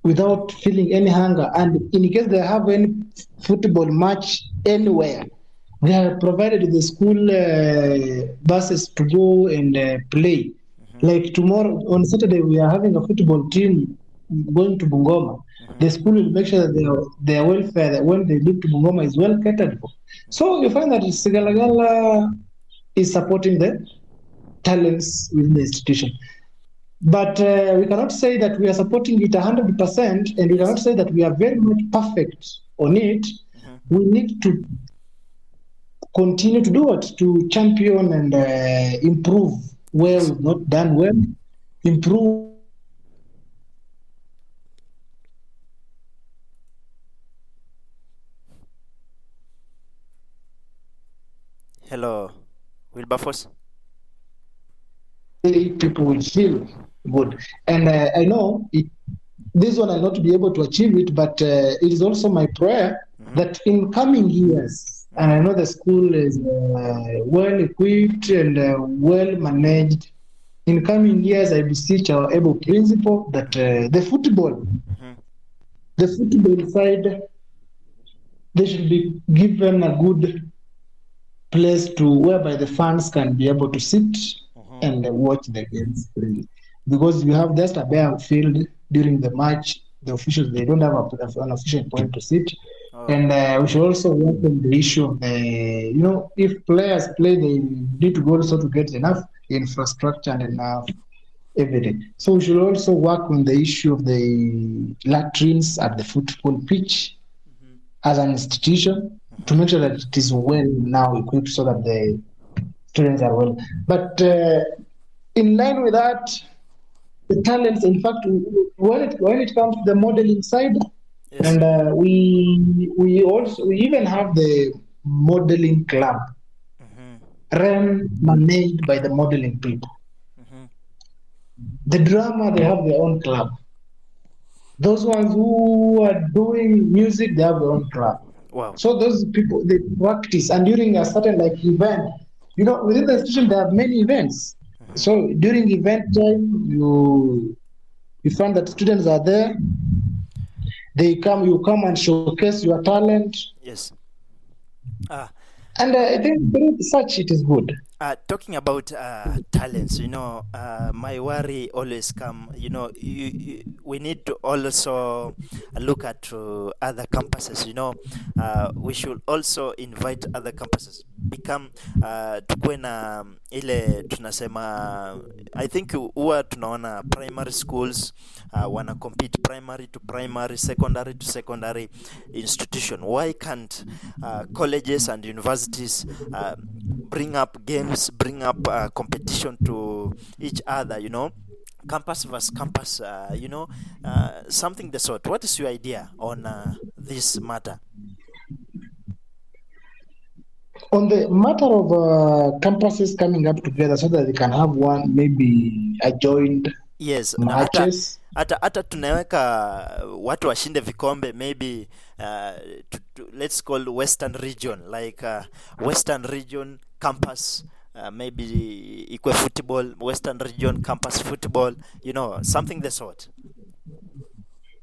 without feeling any hunger. And in case they have any football match anywhere, they are provided with the school buses to go and play. Like tomorrow, on Saturday, we are having a football team going to Bungoma. The school will make sure that their welfare, that when they leave to Bungoma, is well catered for. So you find that Sigalagala is supporting the talents within the institution. But we cannot say that we are supporting it 100%, and we cannot say that we are very much perfect on it. We need to continue to do it, to champion and improve where we've not done well, improve. Hello, Wilberforce. People will feel good. And I know this one I'll not be able to achieve it, but it is also my prayer that in coming years, and I know the school is well equipped and well managed, in coming years I beseech our able principal that the football side, they should be given a good place to whereby the fans can be able to sit and watch the games freely. Because you have just a bare field during the match, the officials, they don't have an official point to sit. And we should also work on the issue of, if players play, they need to go also to get enough infrastructure and enough everything. So we should also work on the issue of the latrines at the football pitch as an institution to make sure that it is well now equipped so that the students are well. But in line with that, the talents, in fact, when it comes to the modeling side, and we even have the modeling club run, managed by the modeling people. The drama, they have their own club. Those ones who are doing music, they have their own club. Wow. So those people, they practice, and during a certain like event, within the institution they have many events. So during event time, you find that students are there. You come and showcase your talent. Yes. And I think through such it is good. Talking about talents, my worry always come, we need to also look at other campuses, we should also invite other campuses, become tukuwe na ile tunasema, I think huwa tunaona primary schools wana compete primary to primary, secondary to secondary institution. Why can't colleges and universities bring up games, bring up competition to each other, campus versus campus, something the sort. What is your idea on this matter? On the matter of campuses coming up together so that they can have one, maybe a joint matches. Hata tunaweka watu washinde vikombe, maybe let's call Western region, like Western region campus, maybe equal football, Western region campus football, something the sort.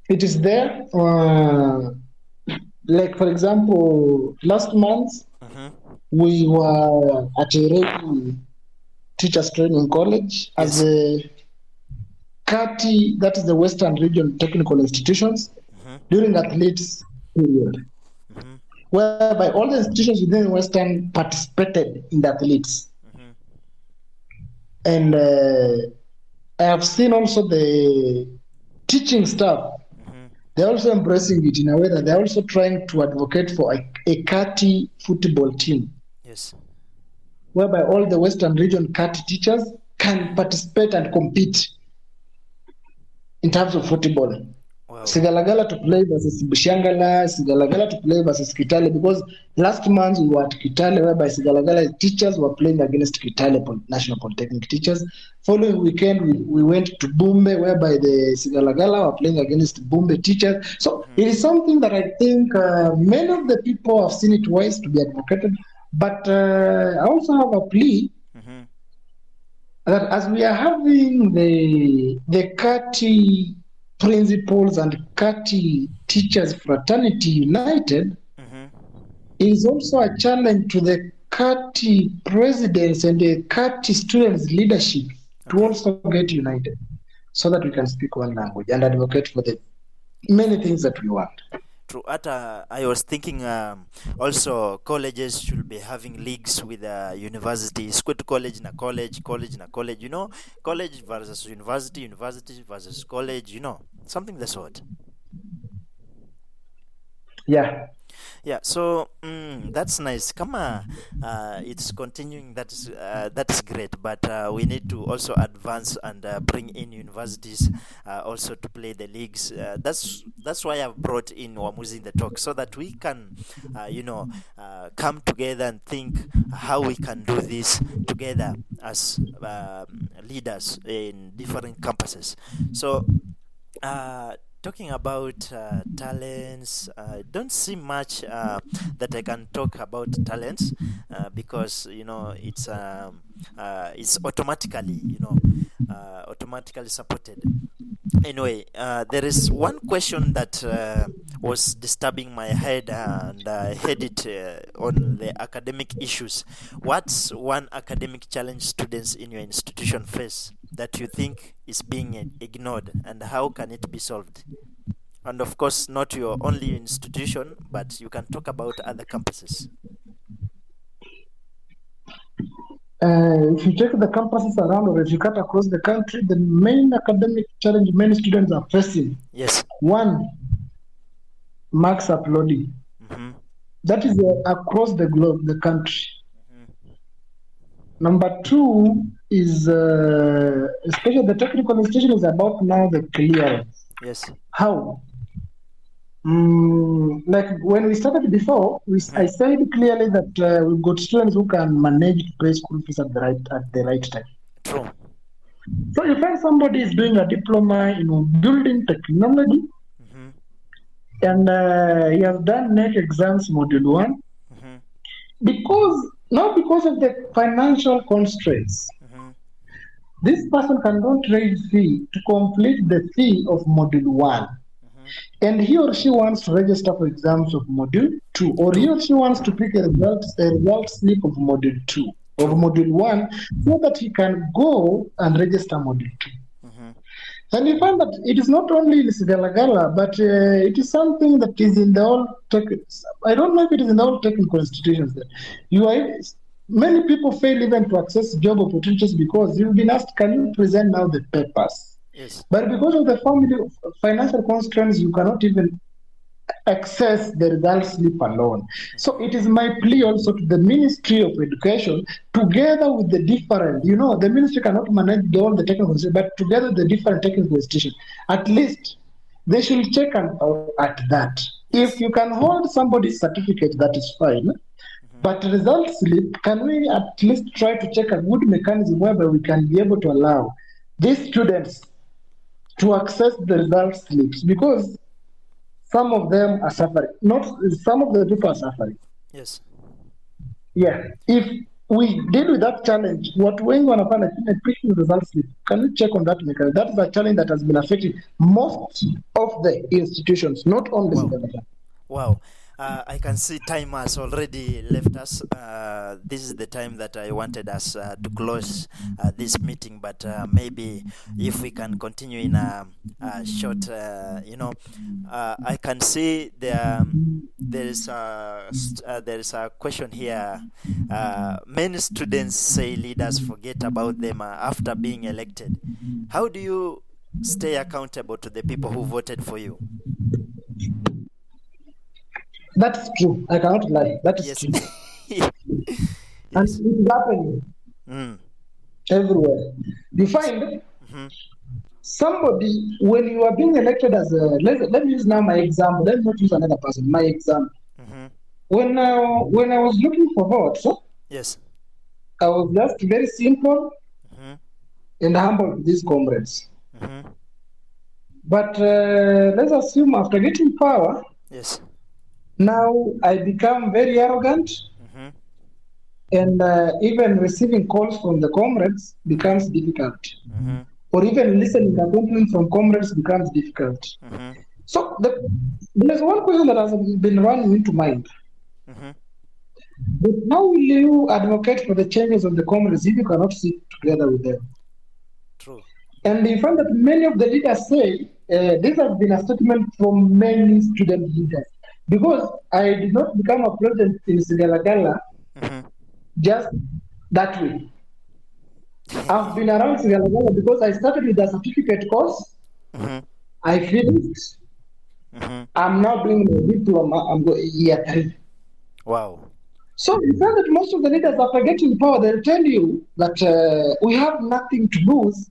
It is there. Like for example, last month we were at a Reiki Teachers Training College as a CATI, that is the Western Region Technical Institutions, during athletes period, whereby all the institutions within Western participated in the athletes. And I have seen also the teaching staff, they're also embracing it in a way that they're also trying to advocate for a CATI football team. Yes. Whereby all the Western Region CATI teachers can participate and compete in terms of football. Wow. Sigalagala to play versus Bushangala, Sigalagala to play versus Kitale, because last month we were at Kitale, whereby Sigalagala teachers were playing against Kitale National Polytechnic teachers. Following weekend, we went to Bumbe, whereby the Sigalagala were playing against Bumbe teachers. So it is something that I think many of the people have seen it wise to be advocated. But I also have a plea that as we are having the CATI principals and CATI teachers fraternity united, it is also a challenge to the CATI presidents and the CATI students leadership to also get united so that we can speak one language and advocate for the many things that we want. True. I was thinking also colleges should be having leagues with universities, college na college, college versus university, university versus college, something the sort. Yeah, so that's nice. Kama it's continuing, that is great. But we need to also advance and bring in universities also to play the leagues. That's why I've brought in Wamuzi in the Talk, so that we can, come together and think how we can do this together as leaders in different campuses. So. Talking about talents, don't see much that I can talk about talents because it's automatically automatically supported. Anyway, there is one question that was disturbing my head, and I had it on the academic issues. What's one academic challenge students in your institution face that you think is being ignored, and how can it be solved? And of course, not your only institution, but you can talk about other campuses. If you check the campuses around, or if you cut across the country, the main academic challenge many students are facing. Yes. One, marks uploading. That is across the globe, the country. Number two is, especially the technical institution, is about now the clearance. Yes. How? Like when we started before, I said clearly that we've got students who can manage to pay school fees at the right time. True. So if somebody is doing a diploma in building technology, and he has done NEC exams module 1 because of the financial constraints. This person cannot raise fee to complete the fee of module 1. And he or she wants to register for exams of module 2, or he or she wants to pick a result slip of module 2, of module 1, so that he can go and register module 2. And you find that it is not only in Sigalagala, but it is something that is in the all I don't know if it is in all technical institutions. Many people fail even to access job opportunities because you've been asked, can you present now the papers? Yes. But because of the financial constraints, you cannot even access the result slip alone. So it is my plea also to the Ministry of Education, together with the different, the ministry cannot manage all the technical institutions, but together the different technical institutions, at least they should check at that. If you can hold somebody's certificate, that is fine. But result slip, can we at least try to check a good mechanism whereby we can be able to allow these students to access the result slips, because some of them are suffering. Some of the people are suffering. Yes. Yeah. If we deal with that challenge, what we want to find a picking result slip, can we check on that mechanism? That is a challenge that has been affecting most of the institutions, not only the Wow. I can see time has already left us. This is the time that I wanted us to close this meeting, but maybe if we can continue in a short, I can see there is a question here. Many students say leaders forget about them after being elected. How do you stay accountable to the people who voted for you? That's true. I cannot lie. That is true. And it is happening everywhere. You find somebody, when you are being elected as a, let me use now my example. Let me not use another person. My example. When I was looking for votes, yes, I was just very simple and humble to these comrades. But let's assume after getting power, yes, now I become very arrogant, and even receiving calls from the comrades becomes difficult, or even listening attention from comrades becomes difficult. So there's one question that has been running into mind. But how will you advocate for the changes of the comrades if you cannot sit together with them? True. And you find that many of the leaders say, this has been a statement from many student leaders, because I did not become a president in Sigalagala just that way. I've been around Sigalagala because I started with a certificate course. I finished. I'm now doing a diploma. I'm going year 3. Wow. So you find that most of the leaders, after getting power, they'll tell you that we have nothing to lose,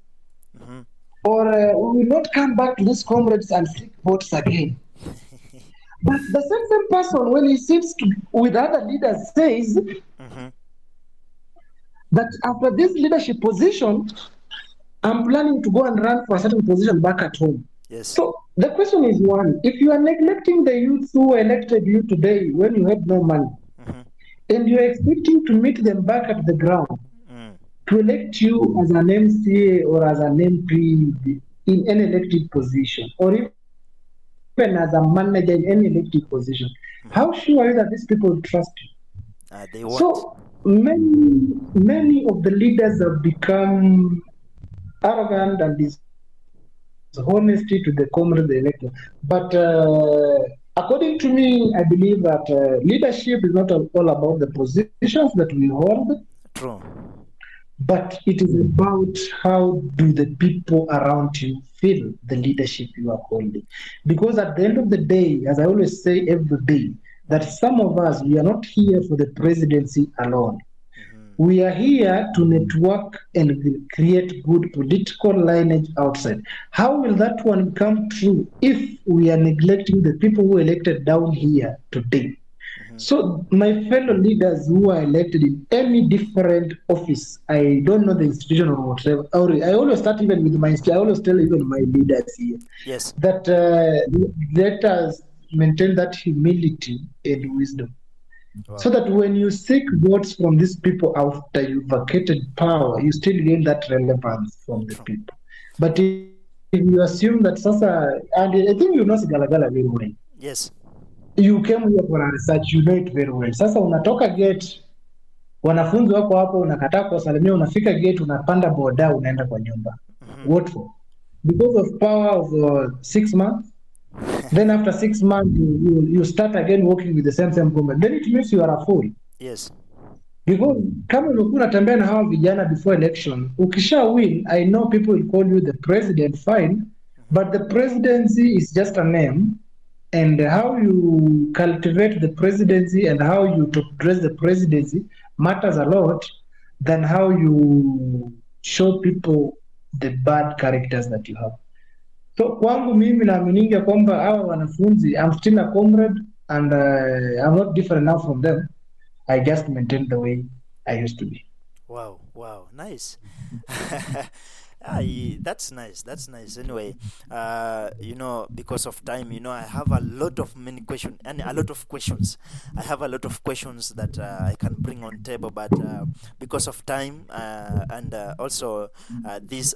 or we will not come back to these comrades and seek votes again. But the same person, when he sits with other leaders, says that after this leadership position, I'm planning to go and run for a certain position back at home. Yes. So the question is one: if you are neglecting the youth who elected you today when you had no money, and you're expecting to meet them back at the ground to elect you as an MCA or as an MP in any elected position, or even as a manager in any elected position, how sure are you that these people trust you? They won't. So many of the leaders have become arrogant and dishonesty to the comrades they elected. But according to me, I believe that leadership is not all about the positions that we hold. True. But it is about how do the people around you feel the leadership you are holding. Because at the end of the day, as I always say every day, that some of us, we are not here for the presidency alone. We are here to network and create good political lineage outside. How will that one come true if we are neglecting the people who elected down here today? So my fellow leaders who are elected in any different office, I don't know the institution or whatever, I always start even with my, I always tell even my leaders here, yes, that let us maintain that humility and wisdom. Wow. So that when you seek votes from these people after you've vacated power, you still gain that relevance from the True. people. But if you assume that sasa, and I think you know Sigalagala very well. Yes. You came here for a research, you know it very well. Sasa unatoka gate, wanafunzi wako hapo, unakataa kuwasalimia, unafika gate, unapanda boda, unaenda kwa nyumba. What for? Because of power of 6 months. Then after 6 months, you start again working with the same government. Then it means you are a fool. Yes. Because kama ulikuwa unatembea na hawa vijana before election, ukisha win, I know people will call you the president, fine, but the presidency is just a name, and how you cultivate the presidency and how you dress the presidency matters a lot than how you show people the bad characters that you have. So kwangu mimi naaminingi kwamba hawa wanafunzi, I'm still a comrade and I'm not different now from them. I just maintain the way I used to be. Wow, wow, nice. That's nice. That's nice. Anyway, because of time, I have a lot of many questions and a lot of questions. I have a lot of questions that I can bring on table, but because of time and also this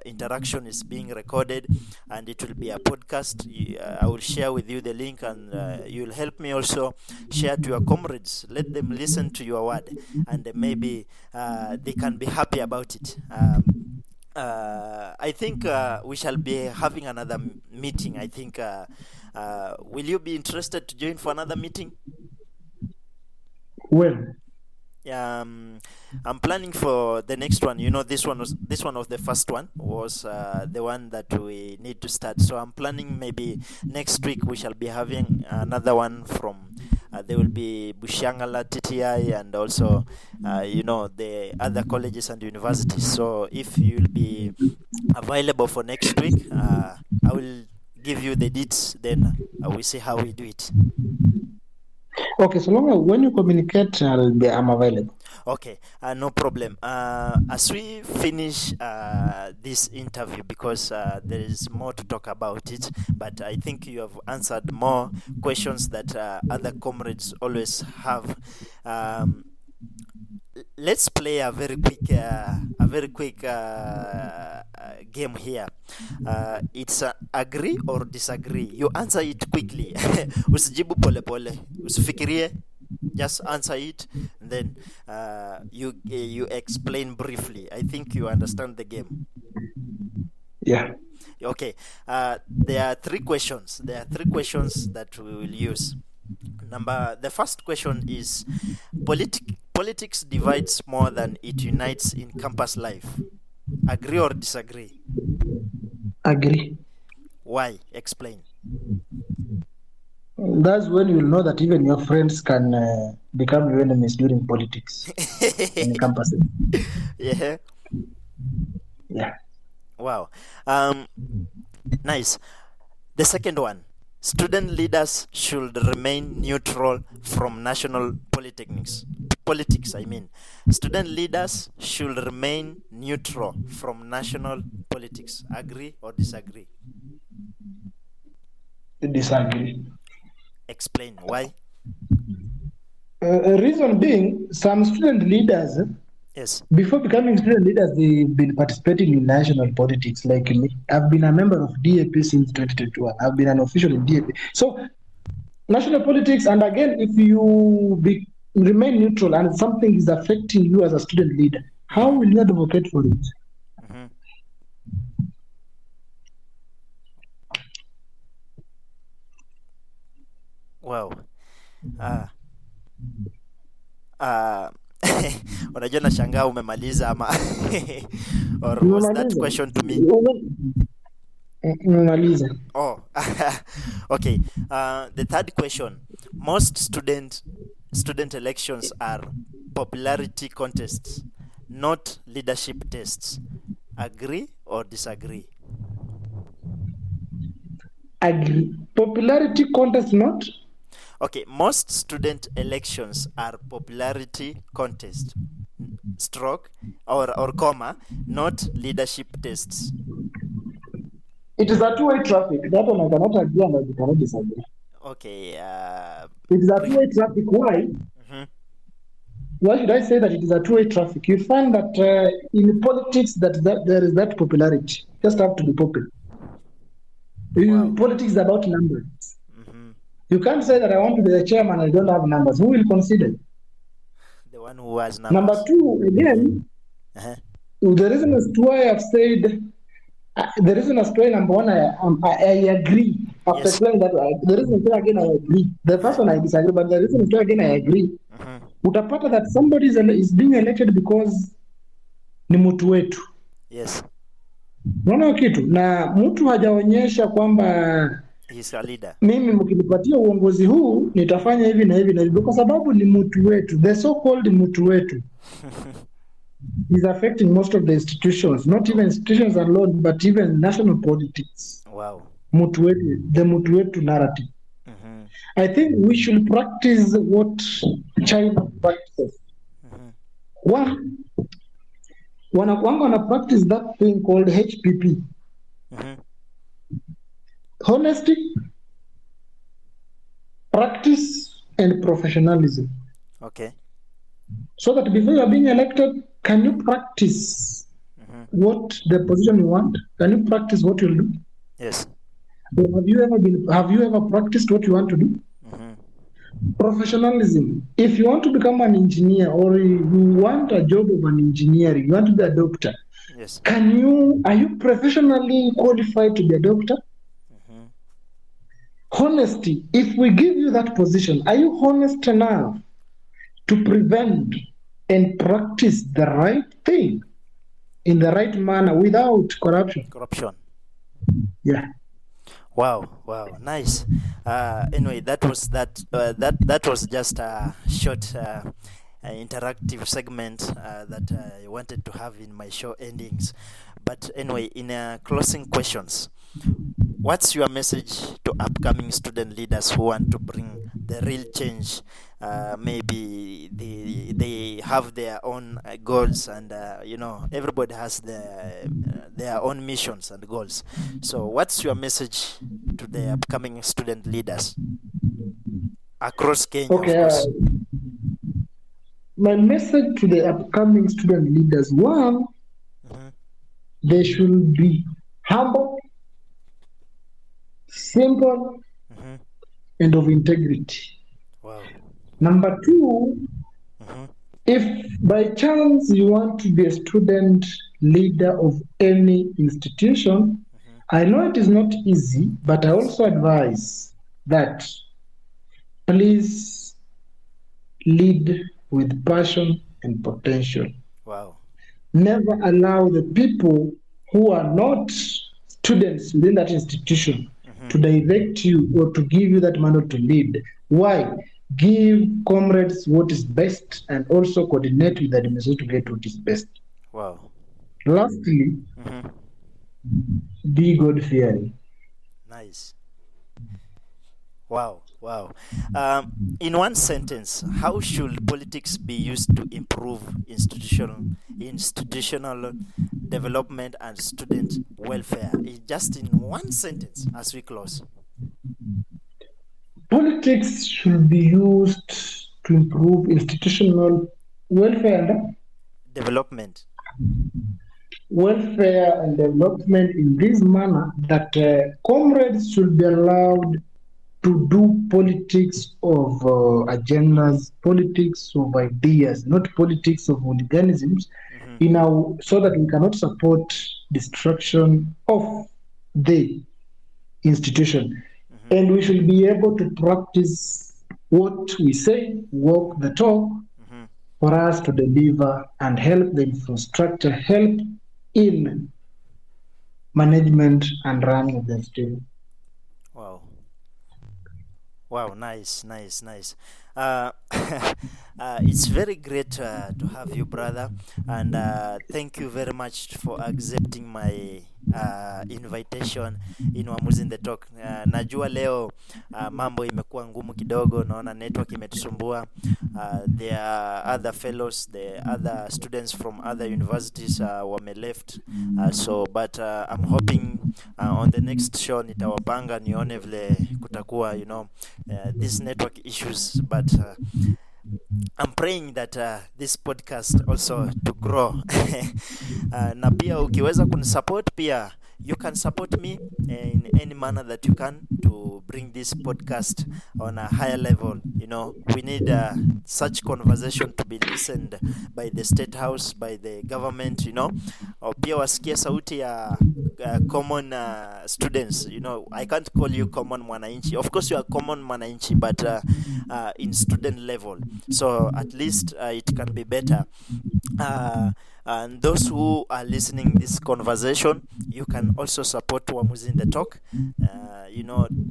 interaction is being recorded and it will be a podcast. I will share with you the link and you'll help me also share to your comrades. Let them listen to your word and maybe they can be happy about it. I think we shall be having another meeting. I think will you be interested to join for another meeting? Well, I'm planning for the next one. This one was the first one was the one that we need to start. So I'm planning maybe next week we shall be having another one from. There will be Bushangala, TTI, and also the other colleges and universities. So if you'll be available for next week, I will give you the dates. Then we see how we do it. Okay, so long as when you communicate, I'm available. Okay, no problem. As we finish this interview, because there is more to talk about it, but I think you have answered more questions that other comrades always have. Let's play a very quick game here. It's agree or disagree. You answer it quickly. Usijibu pole pole. Usifikirie. Just answer it. Then you explain briefly. I think you understand the game. Yeah. Okay. There are 3 questions. There are 3 questions that we will use. The first question is politics divides more than it unites in campus life. Agree or disagree? Agree. Why? Explain. That's when you'll know that even your friends can become your enemies during politics in campus. Yeah. Yeah. Wow. Nice. The second one. Student leaders should remain neutral from national politics. Student leaders should remain neutral from national politics. Agree or disagree? Disagree. Explain why. Reason being, some student leaders, Yes. before becoming student leaders, they've been participating in national politics. Like me, I've been a member of DAP since 2021. I've been an official in DAP. So, national politics, and again, if you remain neutral and something is affecting you as a student leader, how will you advocate for it? Mm-hmm. Wow. Unajua nashangaa umemaliza ama or was that question to me? Umemaliza. Oh. Okay. The third question. Most student elections are popularity contests, not leadership tests. Agree or disagree? Agree. Popularity contest, not? Okay, most student elections are popularity contest, stroke or comma, not leadership tests. It is a two-way traffic. That one I cannot agree and I cannot disagree. Okay. It is a two-way traffic. Why? Mhm. Why should I say that it is a two-way traffic? You find that in politics that there is that popularity. Just have to be popular. Wow. Politics is about numbers. Hmm. You can't say that I want to be the chairman and I don't have numbers. Who will consider? The one who has Number numbers. two, again, Uh-huh. the reason as to why I've said, the reason as to why number one, I agree. After Yes. explaining that, the reason as to why again I agree. The first one I disagree, but the reason as to why again I agree. Mhm. Utapata that somebody is being elected because ni mtu wetu. Yes. Unaona kitu na mtu hajaonyesha kwamba He's a leader. mimi mkinipatia uongozi huu nitafanya hivi na hivi na hivi, kwa sababu ni mtu wetu, the so called mtu wetu is affecting most of the institutions, not even institutions alone, but even national politics. Wow. Mtu wetu, the mtu wetu narrative. Mhm. I think we should practice what China practices. One, wana practice that thing called HPP. Mhm. Honesty, practice, and professionalism. Okay. So that before you are being elected, can you practice what the position you want? Can you practice what you'll do? Yes. Or have you ever practiced what you want to do? Mhm. Professionalism. If you want to become an engineer or you want a job of an engineering, you want to be a doctor, Yes. are you professionally qualified to be a doctor? Honesty. If we give you that position, are you honest enough to prevent and practice the right thing in the right manner without corruption? Corruption. Yeah. Wow, nice. Anyway, that was just a short interactive segment that I wanted to have in my show endings. But anyway, in closing questions, what's your message to upcoming student leaders who want to bring the real change? Maybe they have their own goals, and everybody has their own missions and goals. So, what's your message to the upcoming student leaders across Kenya? Okay. Of course. My message to the upcoming student leaders: one, they should be humble, simple, and of integrity. Wow. Number two, if by chance you want to be a student leader of any institution, I know it is not easy, but I also advise that please lead with passion and potential. Wow. Never allow the people who are not students within that institution to direct you or to give you that mandate to lead. Why? Give comrades what is best and also coordinate with the administration to get what is best. Wow. Lastly, be God-fearing. Nice. Wow. In one sentence, how should politics be used to improve institutional development and student welfare? Just in one sentence, as we close. Politics should be used to improve institutional welfare and development. Welfare and development in this manner that comrades should be allowed to do politics of agendas, politics of ideas, not politics of hooliganisms, so that we cannot support destruction of the institution. And we should be able to practice what we say, walk the talk, for us to deliver and help the infrastructure, help in management and running of the state. Wow, nice. Uh, it's very great to have you, brother, and thank you very much for accepting my invitation in Wamuzi In The Talk. Najua leo mambo imekuwa ngumu kidogo, naona network imetusumbua. There are other fellows, the other students from other universities wame left, but I'm hoping on the next show nitawapanga nione vile kutakuwa, these network issues, but I'm praying that this podcast also to grow. Na pia ukiweza kunisupport pia, you can support me in any manner that you can to bring this podcast on a higher level. We need such conversation to be listened by the State House, by the government, pia wasikie sauti ya common students. I can't call you common mwananchi. Of course you are common mwananchi, but in student level, so at least it can be better. And those who are listening this conversation, you can also support Wamuzi In The Talk.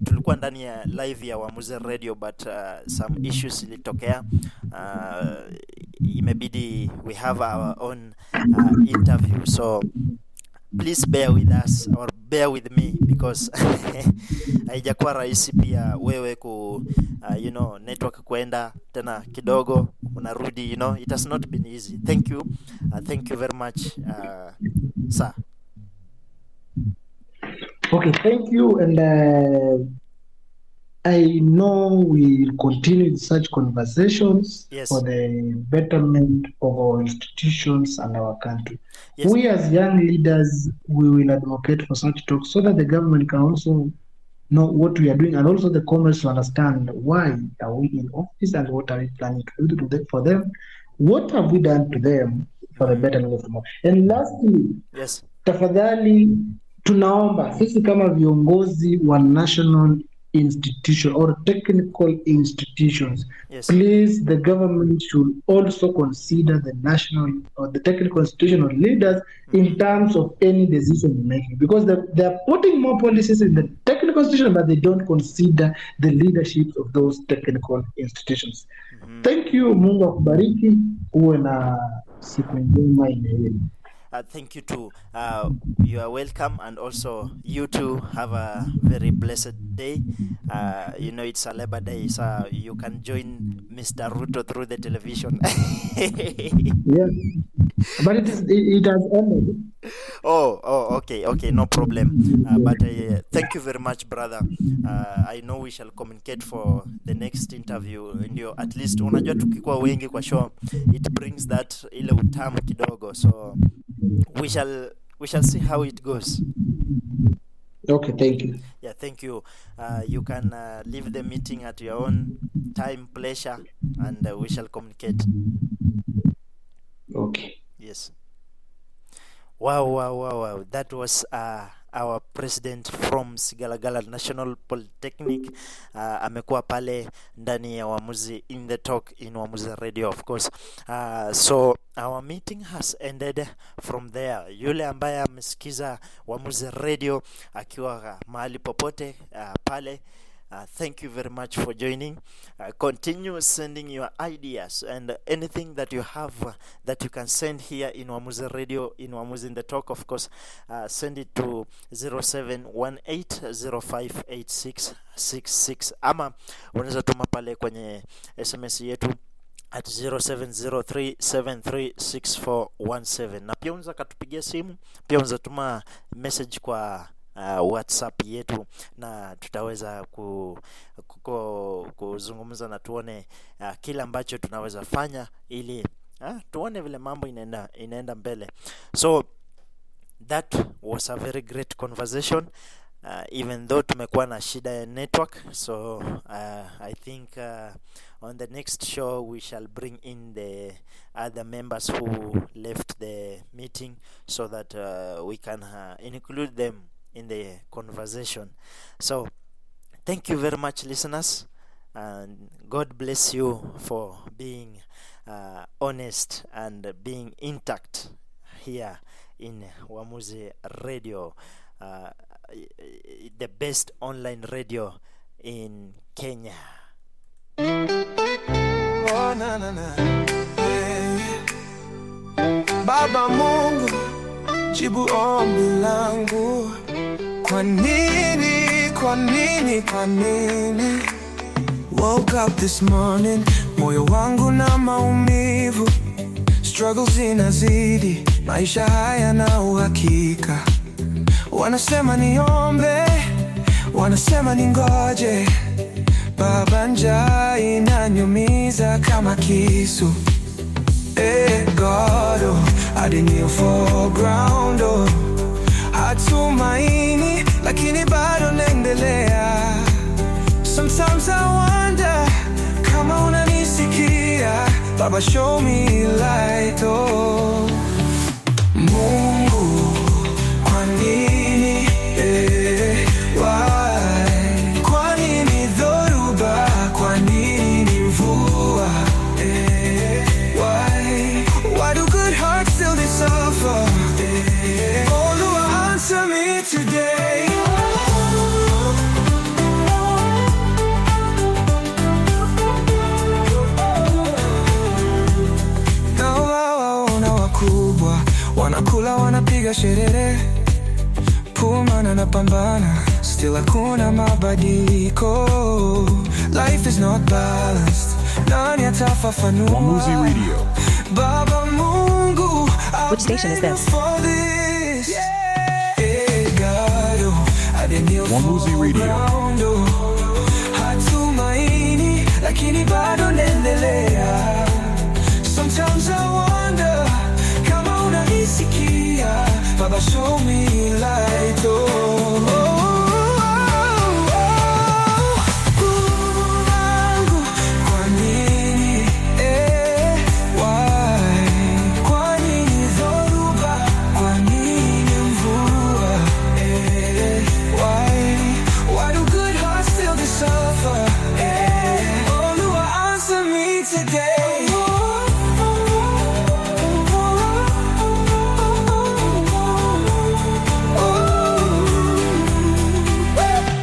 Tulikuwa ndani ya live ya Wamuzi Radio, but some issues ilitokea. Imebidi we have our own interview, so please bear with us or bear with me, because haijakuwa rahisi pia wewe ku network kuenda tena kidogo unarudi, it has not been easy. Thank you very much, sir. Okay, thank you, and I know we will continue with such conversations. Yes. For the betterment of our institutions and our country. Yes. We as young leaders, we will advocate for such talks so that the government can also know what we are doing, and also the comrades to understand why are we in office and what are we planning to do for them. What have we done to them for the betterment of tomorrow? And lastly, Yes. tafadhali tunaomba sisi kama viongozi wa national institution or technical institutions, Yes. please, the government should also consider the national or the technical institutional leaders in terms of any decision making, because they are putting more policies in the technical institution, but they don't consider the leadership of those technical institutions. Thank you. Mungu akubariki, uwe na siku njema inayo. Thank you too. You are welcome, and also you too have a very blessed day. It's a Labor Day, so you can join Mr. Ruto through the television. Yes, but it has ended. Oh, okay, no problem. But thank you very much, brother. I know we shall communicate for the next interview. Ndio, at least unajua tukikuwa wengi kwa show, it brings that ile utamu kidogo. So we shall see how it goes. Okay, thank you. Yeah, thank you. You can leave the meeting at your own time, pleasure, and we shall communicate. Okay. Yes. Wow. That was our president from Sigalagala National Polytechnic. Amekuwa pale ndani ya Wamuzi In The Talk in Wamuzi Radio, of course. So our meeting has ended from there. Yule ambaye amesikiza Wamuzi Radio akiwa mahali popote pale, thank you very much for joining. Continue sending your ideas and anything that you have that you can send here in Wamuzi Radio, in Wamuzi In The Talk, of course. Send it to 0718058666, ama unaweza tuma pale kwenye SMS yetu at 0703736417, na pia unaweza katupigia simu, pia unaweza tuma message kwa WhatsApp yetu, na tutaweza kuzungumza na tuone kila ambacho tunaweza fanya ili tuone vile mambo inaenda mbele. So that was a very great conversation, even though tumekuwa na shida ya network. So I think on the next show we shall bring in the other members who left the meeting so that we can include them in the conversation. So thank you very much, listeners, and God bless you for being honest and being intact here in Wamuzi Radio, the best online radio in Kenya. na, na, na. Yeah. Baba Mungu, jibu ombi langu. Kwa nini, kwa nini, kwa nini? Woke up this morning, moyo wangu na maumivu. Struggles zinazidi, maisha haya na uhakika. Wanasema niombe, wanasema ningoje. Baba, njaa inaniumiza kama kisu. God, oh, I didn't kneel for ground, oh. Hatumaini, lakini bado naendelea. Sometimes I wonder kama unanisikia. Baba, show me light, oh. Mungu, kwa nini, why? Kwa nini dhoruba, kwa nini mvua, why? Why do good hearts still they suffer? Oh, Lord, answer me today. Wanakula, wanapiga sherehe, pumana na pambana, still hakuna mabadiliko. Life is not balanced, nani atafafanua? Wamuzi Radio. Baba Mungu, which station is this? Wamuzi Radio. Hatumaini, lakini bado naendelea. Sometimes I wonder kama unanisikia. Baba, show me light, oh.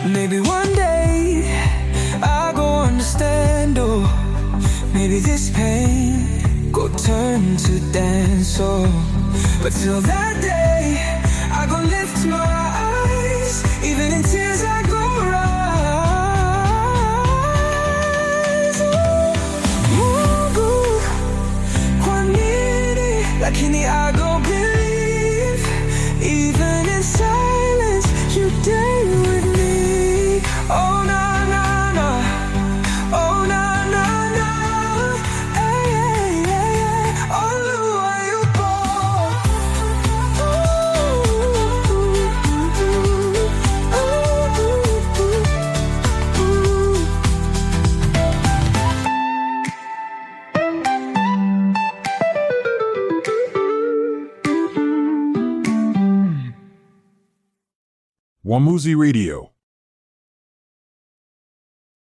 Maybe one day I go understand, oh. Maybe this pain go turn to dance, oh. But till that day I go lift my eyes, even in tears I go rise, oh. Mungu, kwa nini, lakini I go believe, even in silence you stay with me. Oh na na na, oh na na na, hey, hey, hey, oh Lua yupo. Wamuzi Radio.